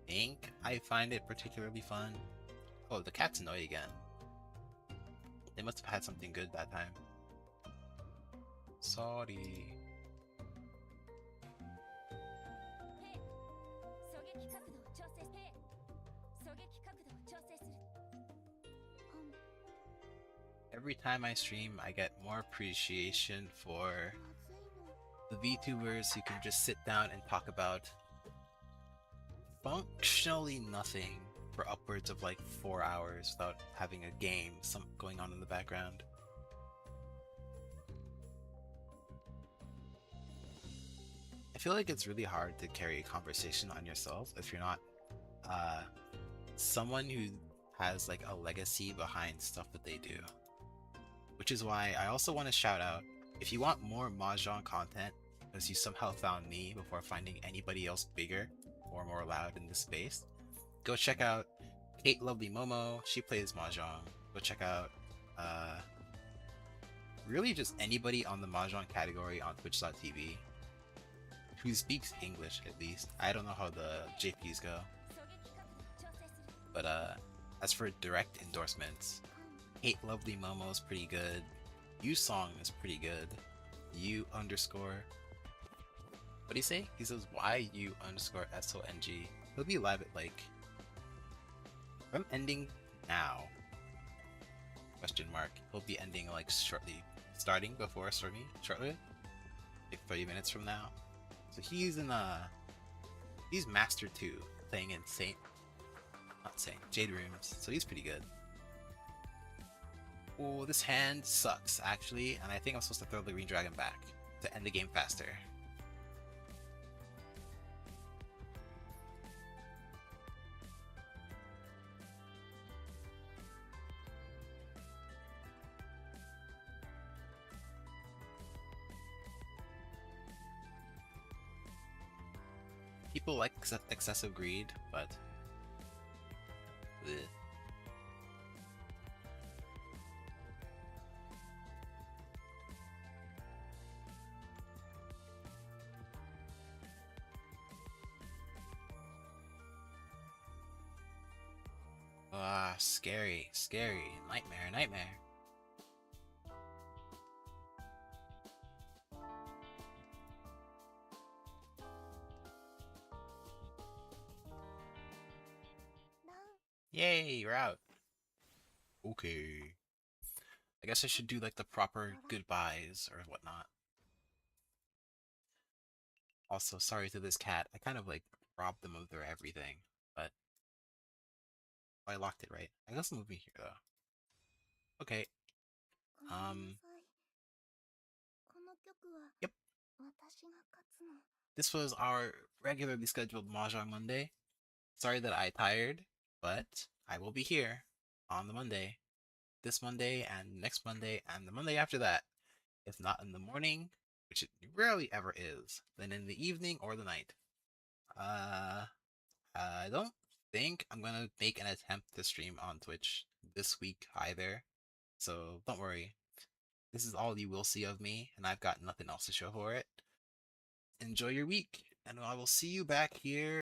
think I find it particularly fun. Oh, the cat's annoyed again. They must have had something good that time. Sorry. ポン Every time I stream, I get more appreciation for まずいの the VTubers who can just sit down and talk about functionally nothing for upwards of like 4 hours without having a game going on in the background. I feel like it's really hard to carry a conversation on yourself if you're not uh, someone who has like a legacy behind stuff that they do. Which is why I also want to shout out, if you want more Mahjong content, because you somehow found me before finding anybody else bigger or more loud in this space, go check out Kate Lovely Momo. She plays Mahjong. Go check out really just anybody on the Mahjong category on twitch.tv who speaks English at least. I don't know how the JPs go. But as for direct endorsements, Kate Lovely Momo is pretty good. You Song is pretty good. You underscore. What do you say? He says YU underscore SONG. He'll be live at like. I'm ending now. Question mark. He'll be ending like shortly. Starting before starting shortly. Like 30 minutes from now. So he's in he's Master 2 playing in Jade Rooms. So he's pretty good. Oh, this hand sucks actually, and I think I'm supposed to throw the Green Dragon back to end the game faster. People like excessive greed, but ugh. Ah, scary, scary, nightmare, nightmare. Yay, you're out. Okay. I guess I should do like the proper goodbyes or whatnot. Also, sorry to this cat. I kind of like robbed them of their everything, but I locked it right. I guess move me here though. Okay. Yep. This was our regularly scheduled Mahjong Monday. Sorry that I tired, but I will be here on the Monday. This Monday and next Monday and the Monday after that. If not in the morning, which it rarely ever is, then in the evening or the night. I don't think I'm gonna make an attempt to stream on Twitch this week either. So don't worry. This is all you will see of me, and I've got nothing else to show for it. Enjoy your week, and I will see you back here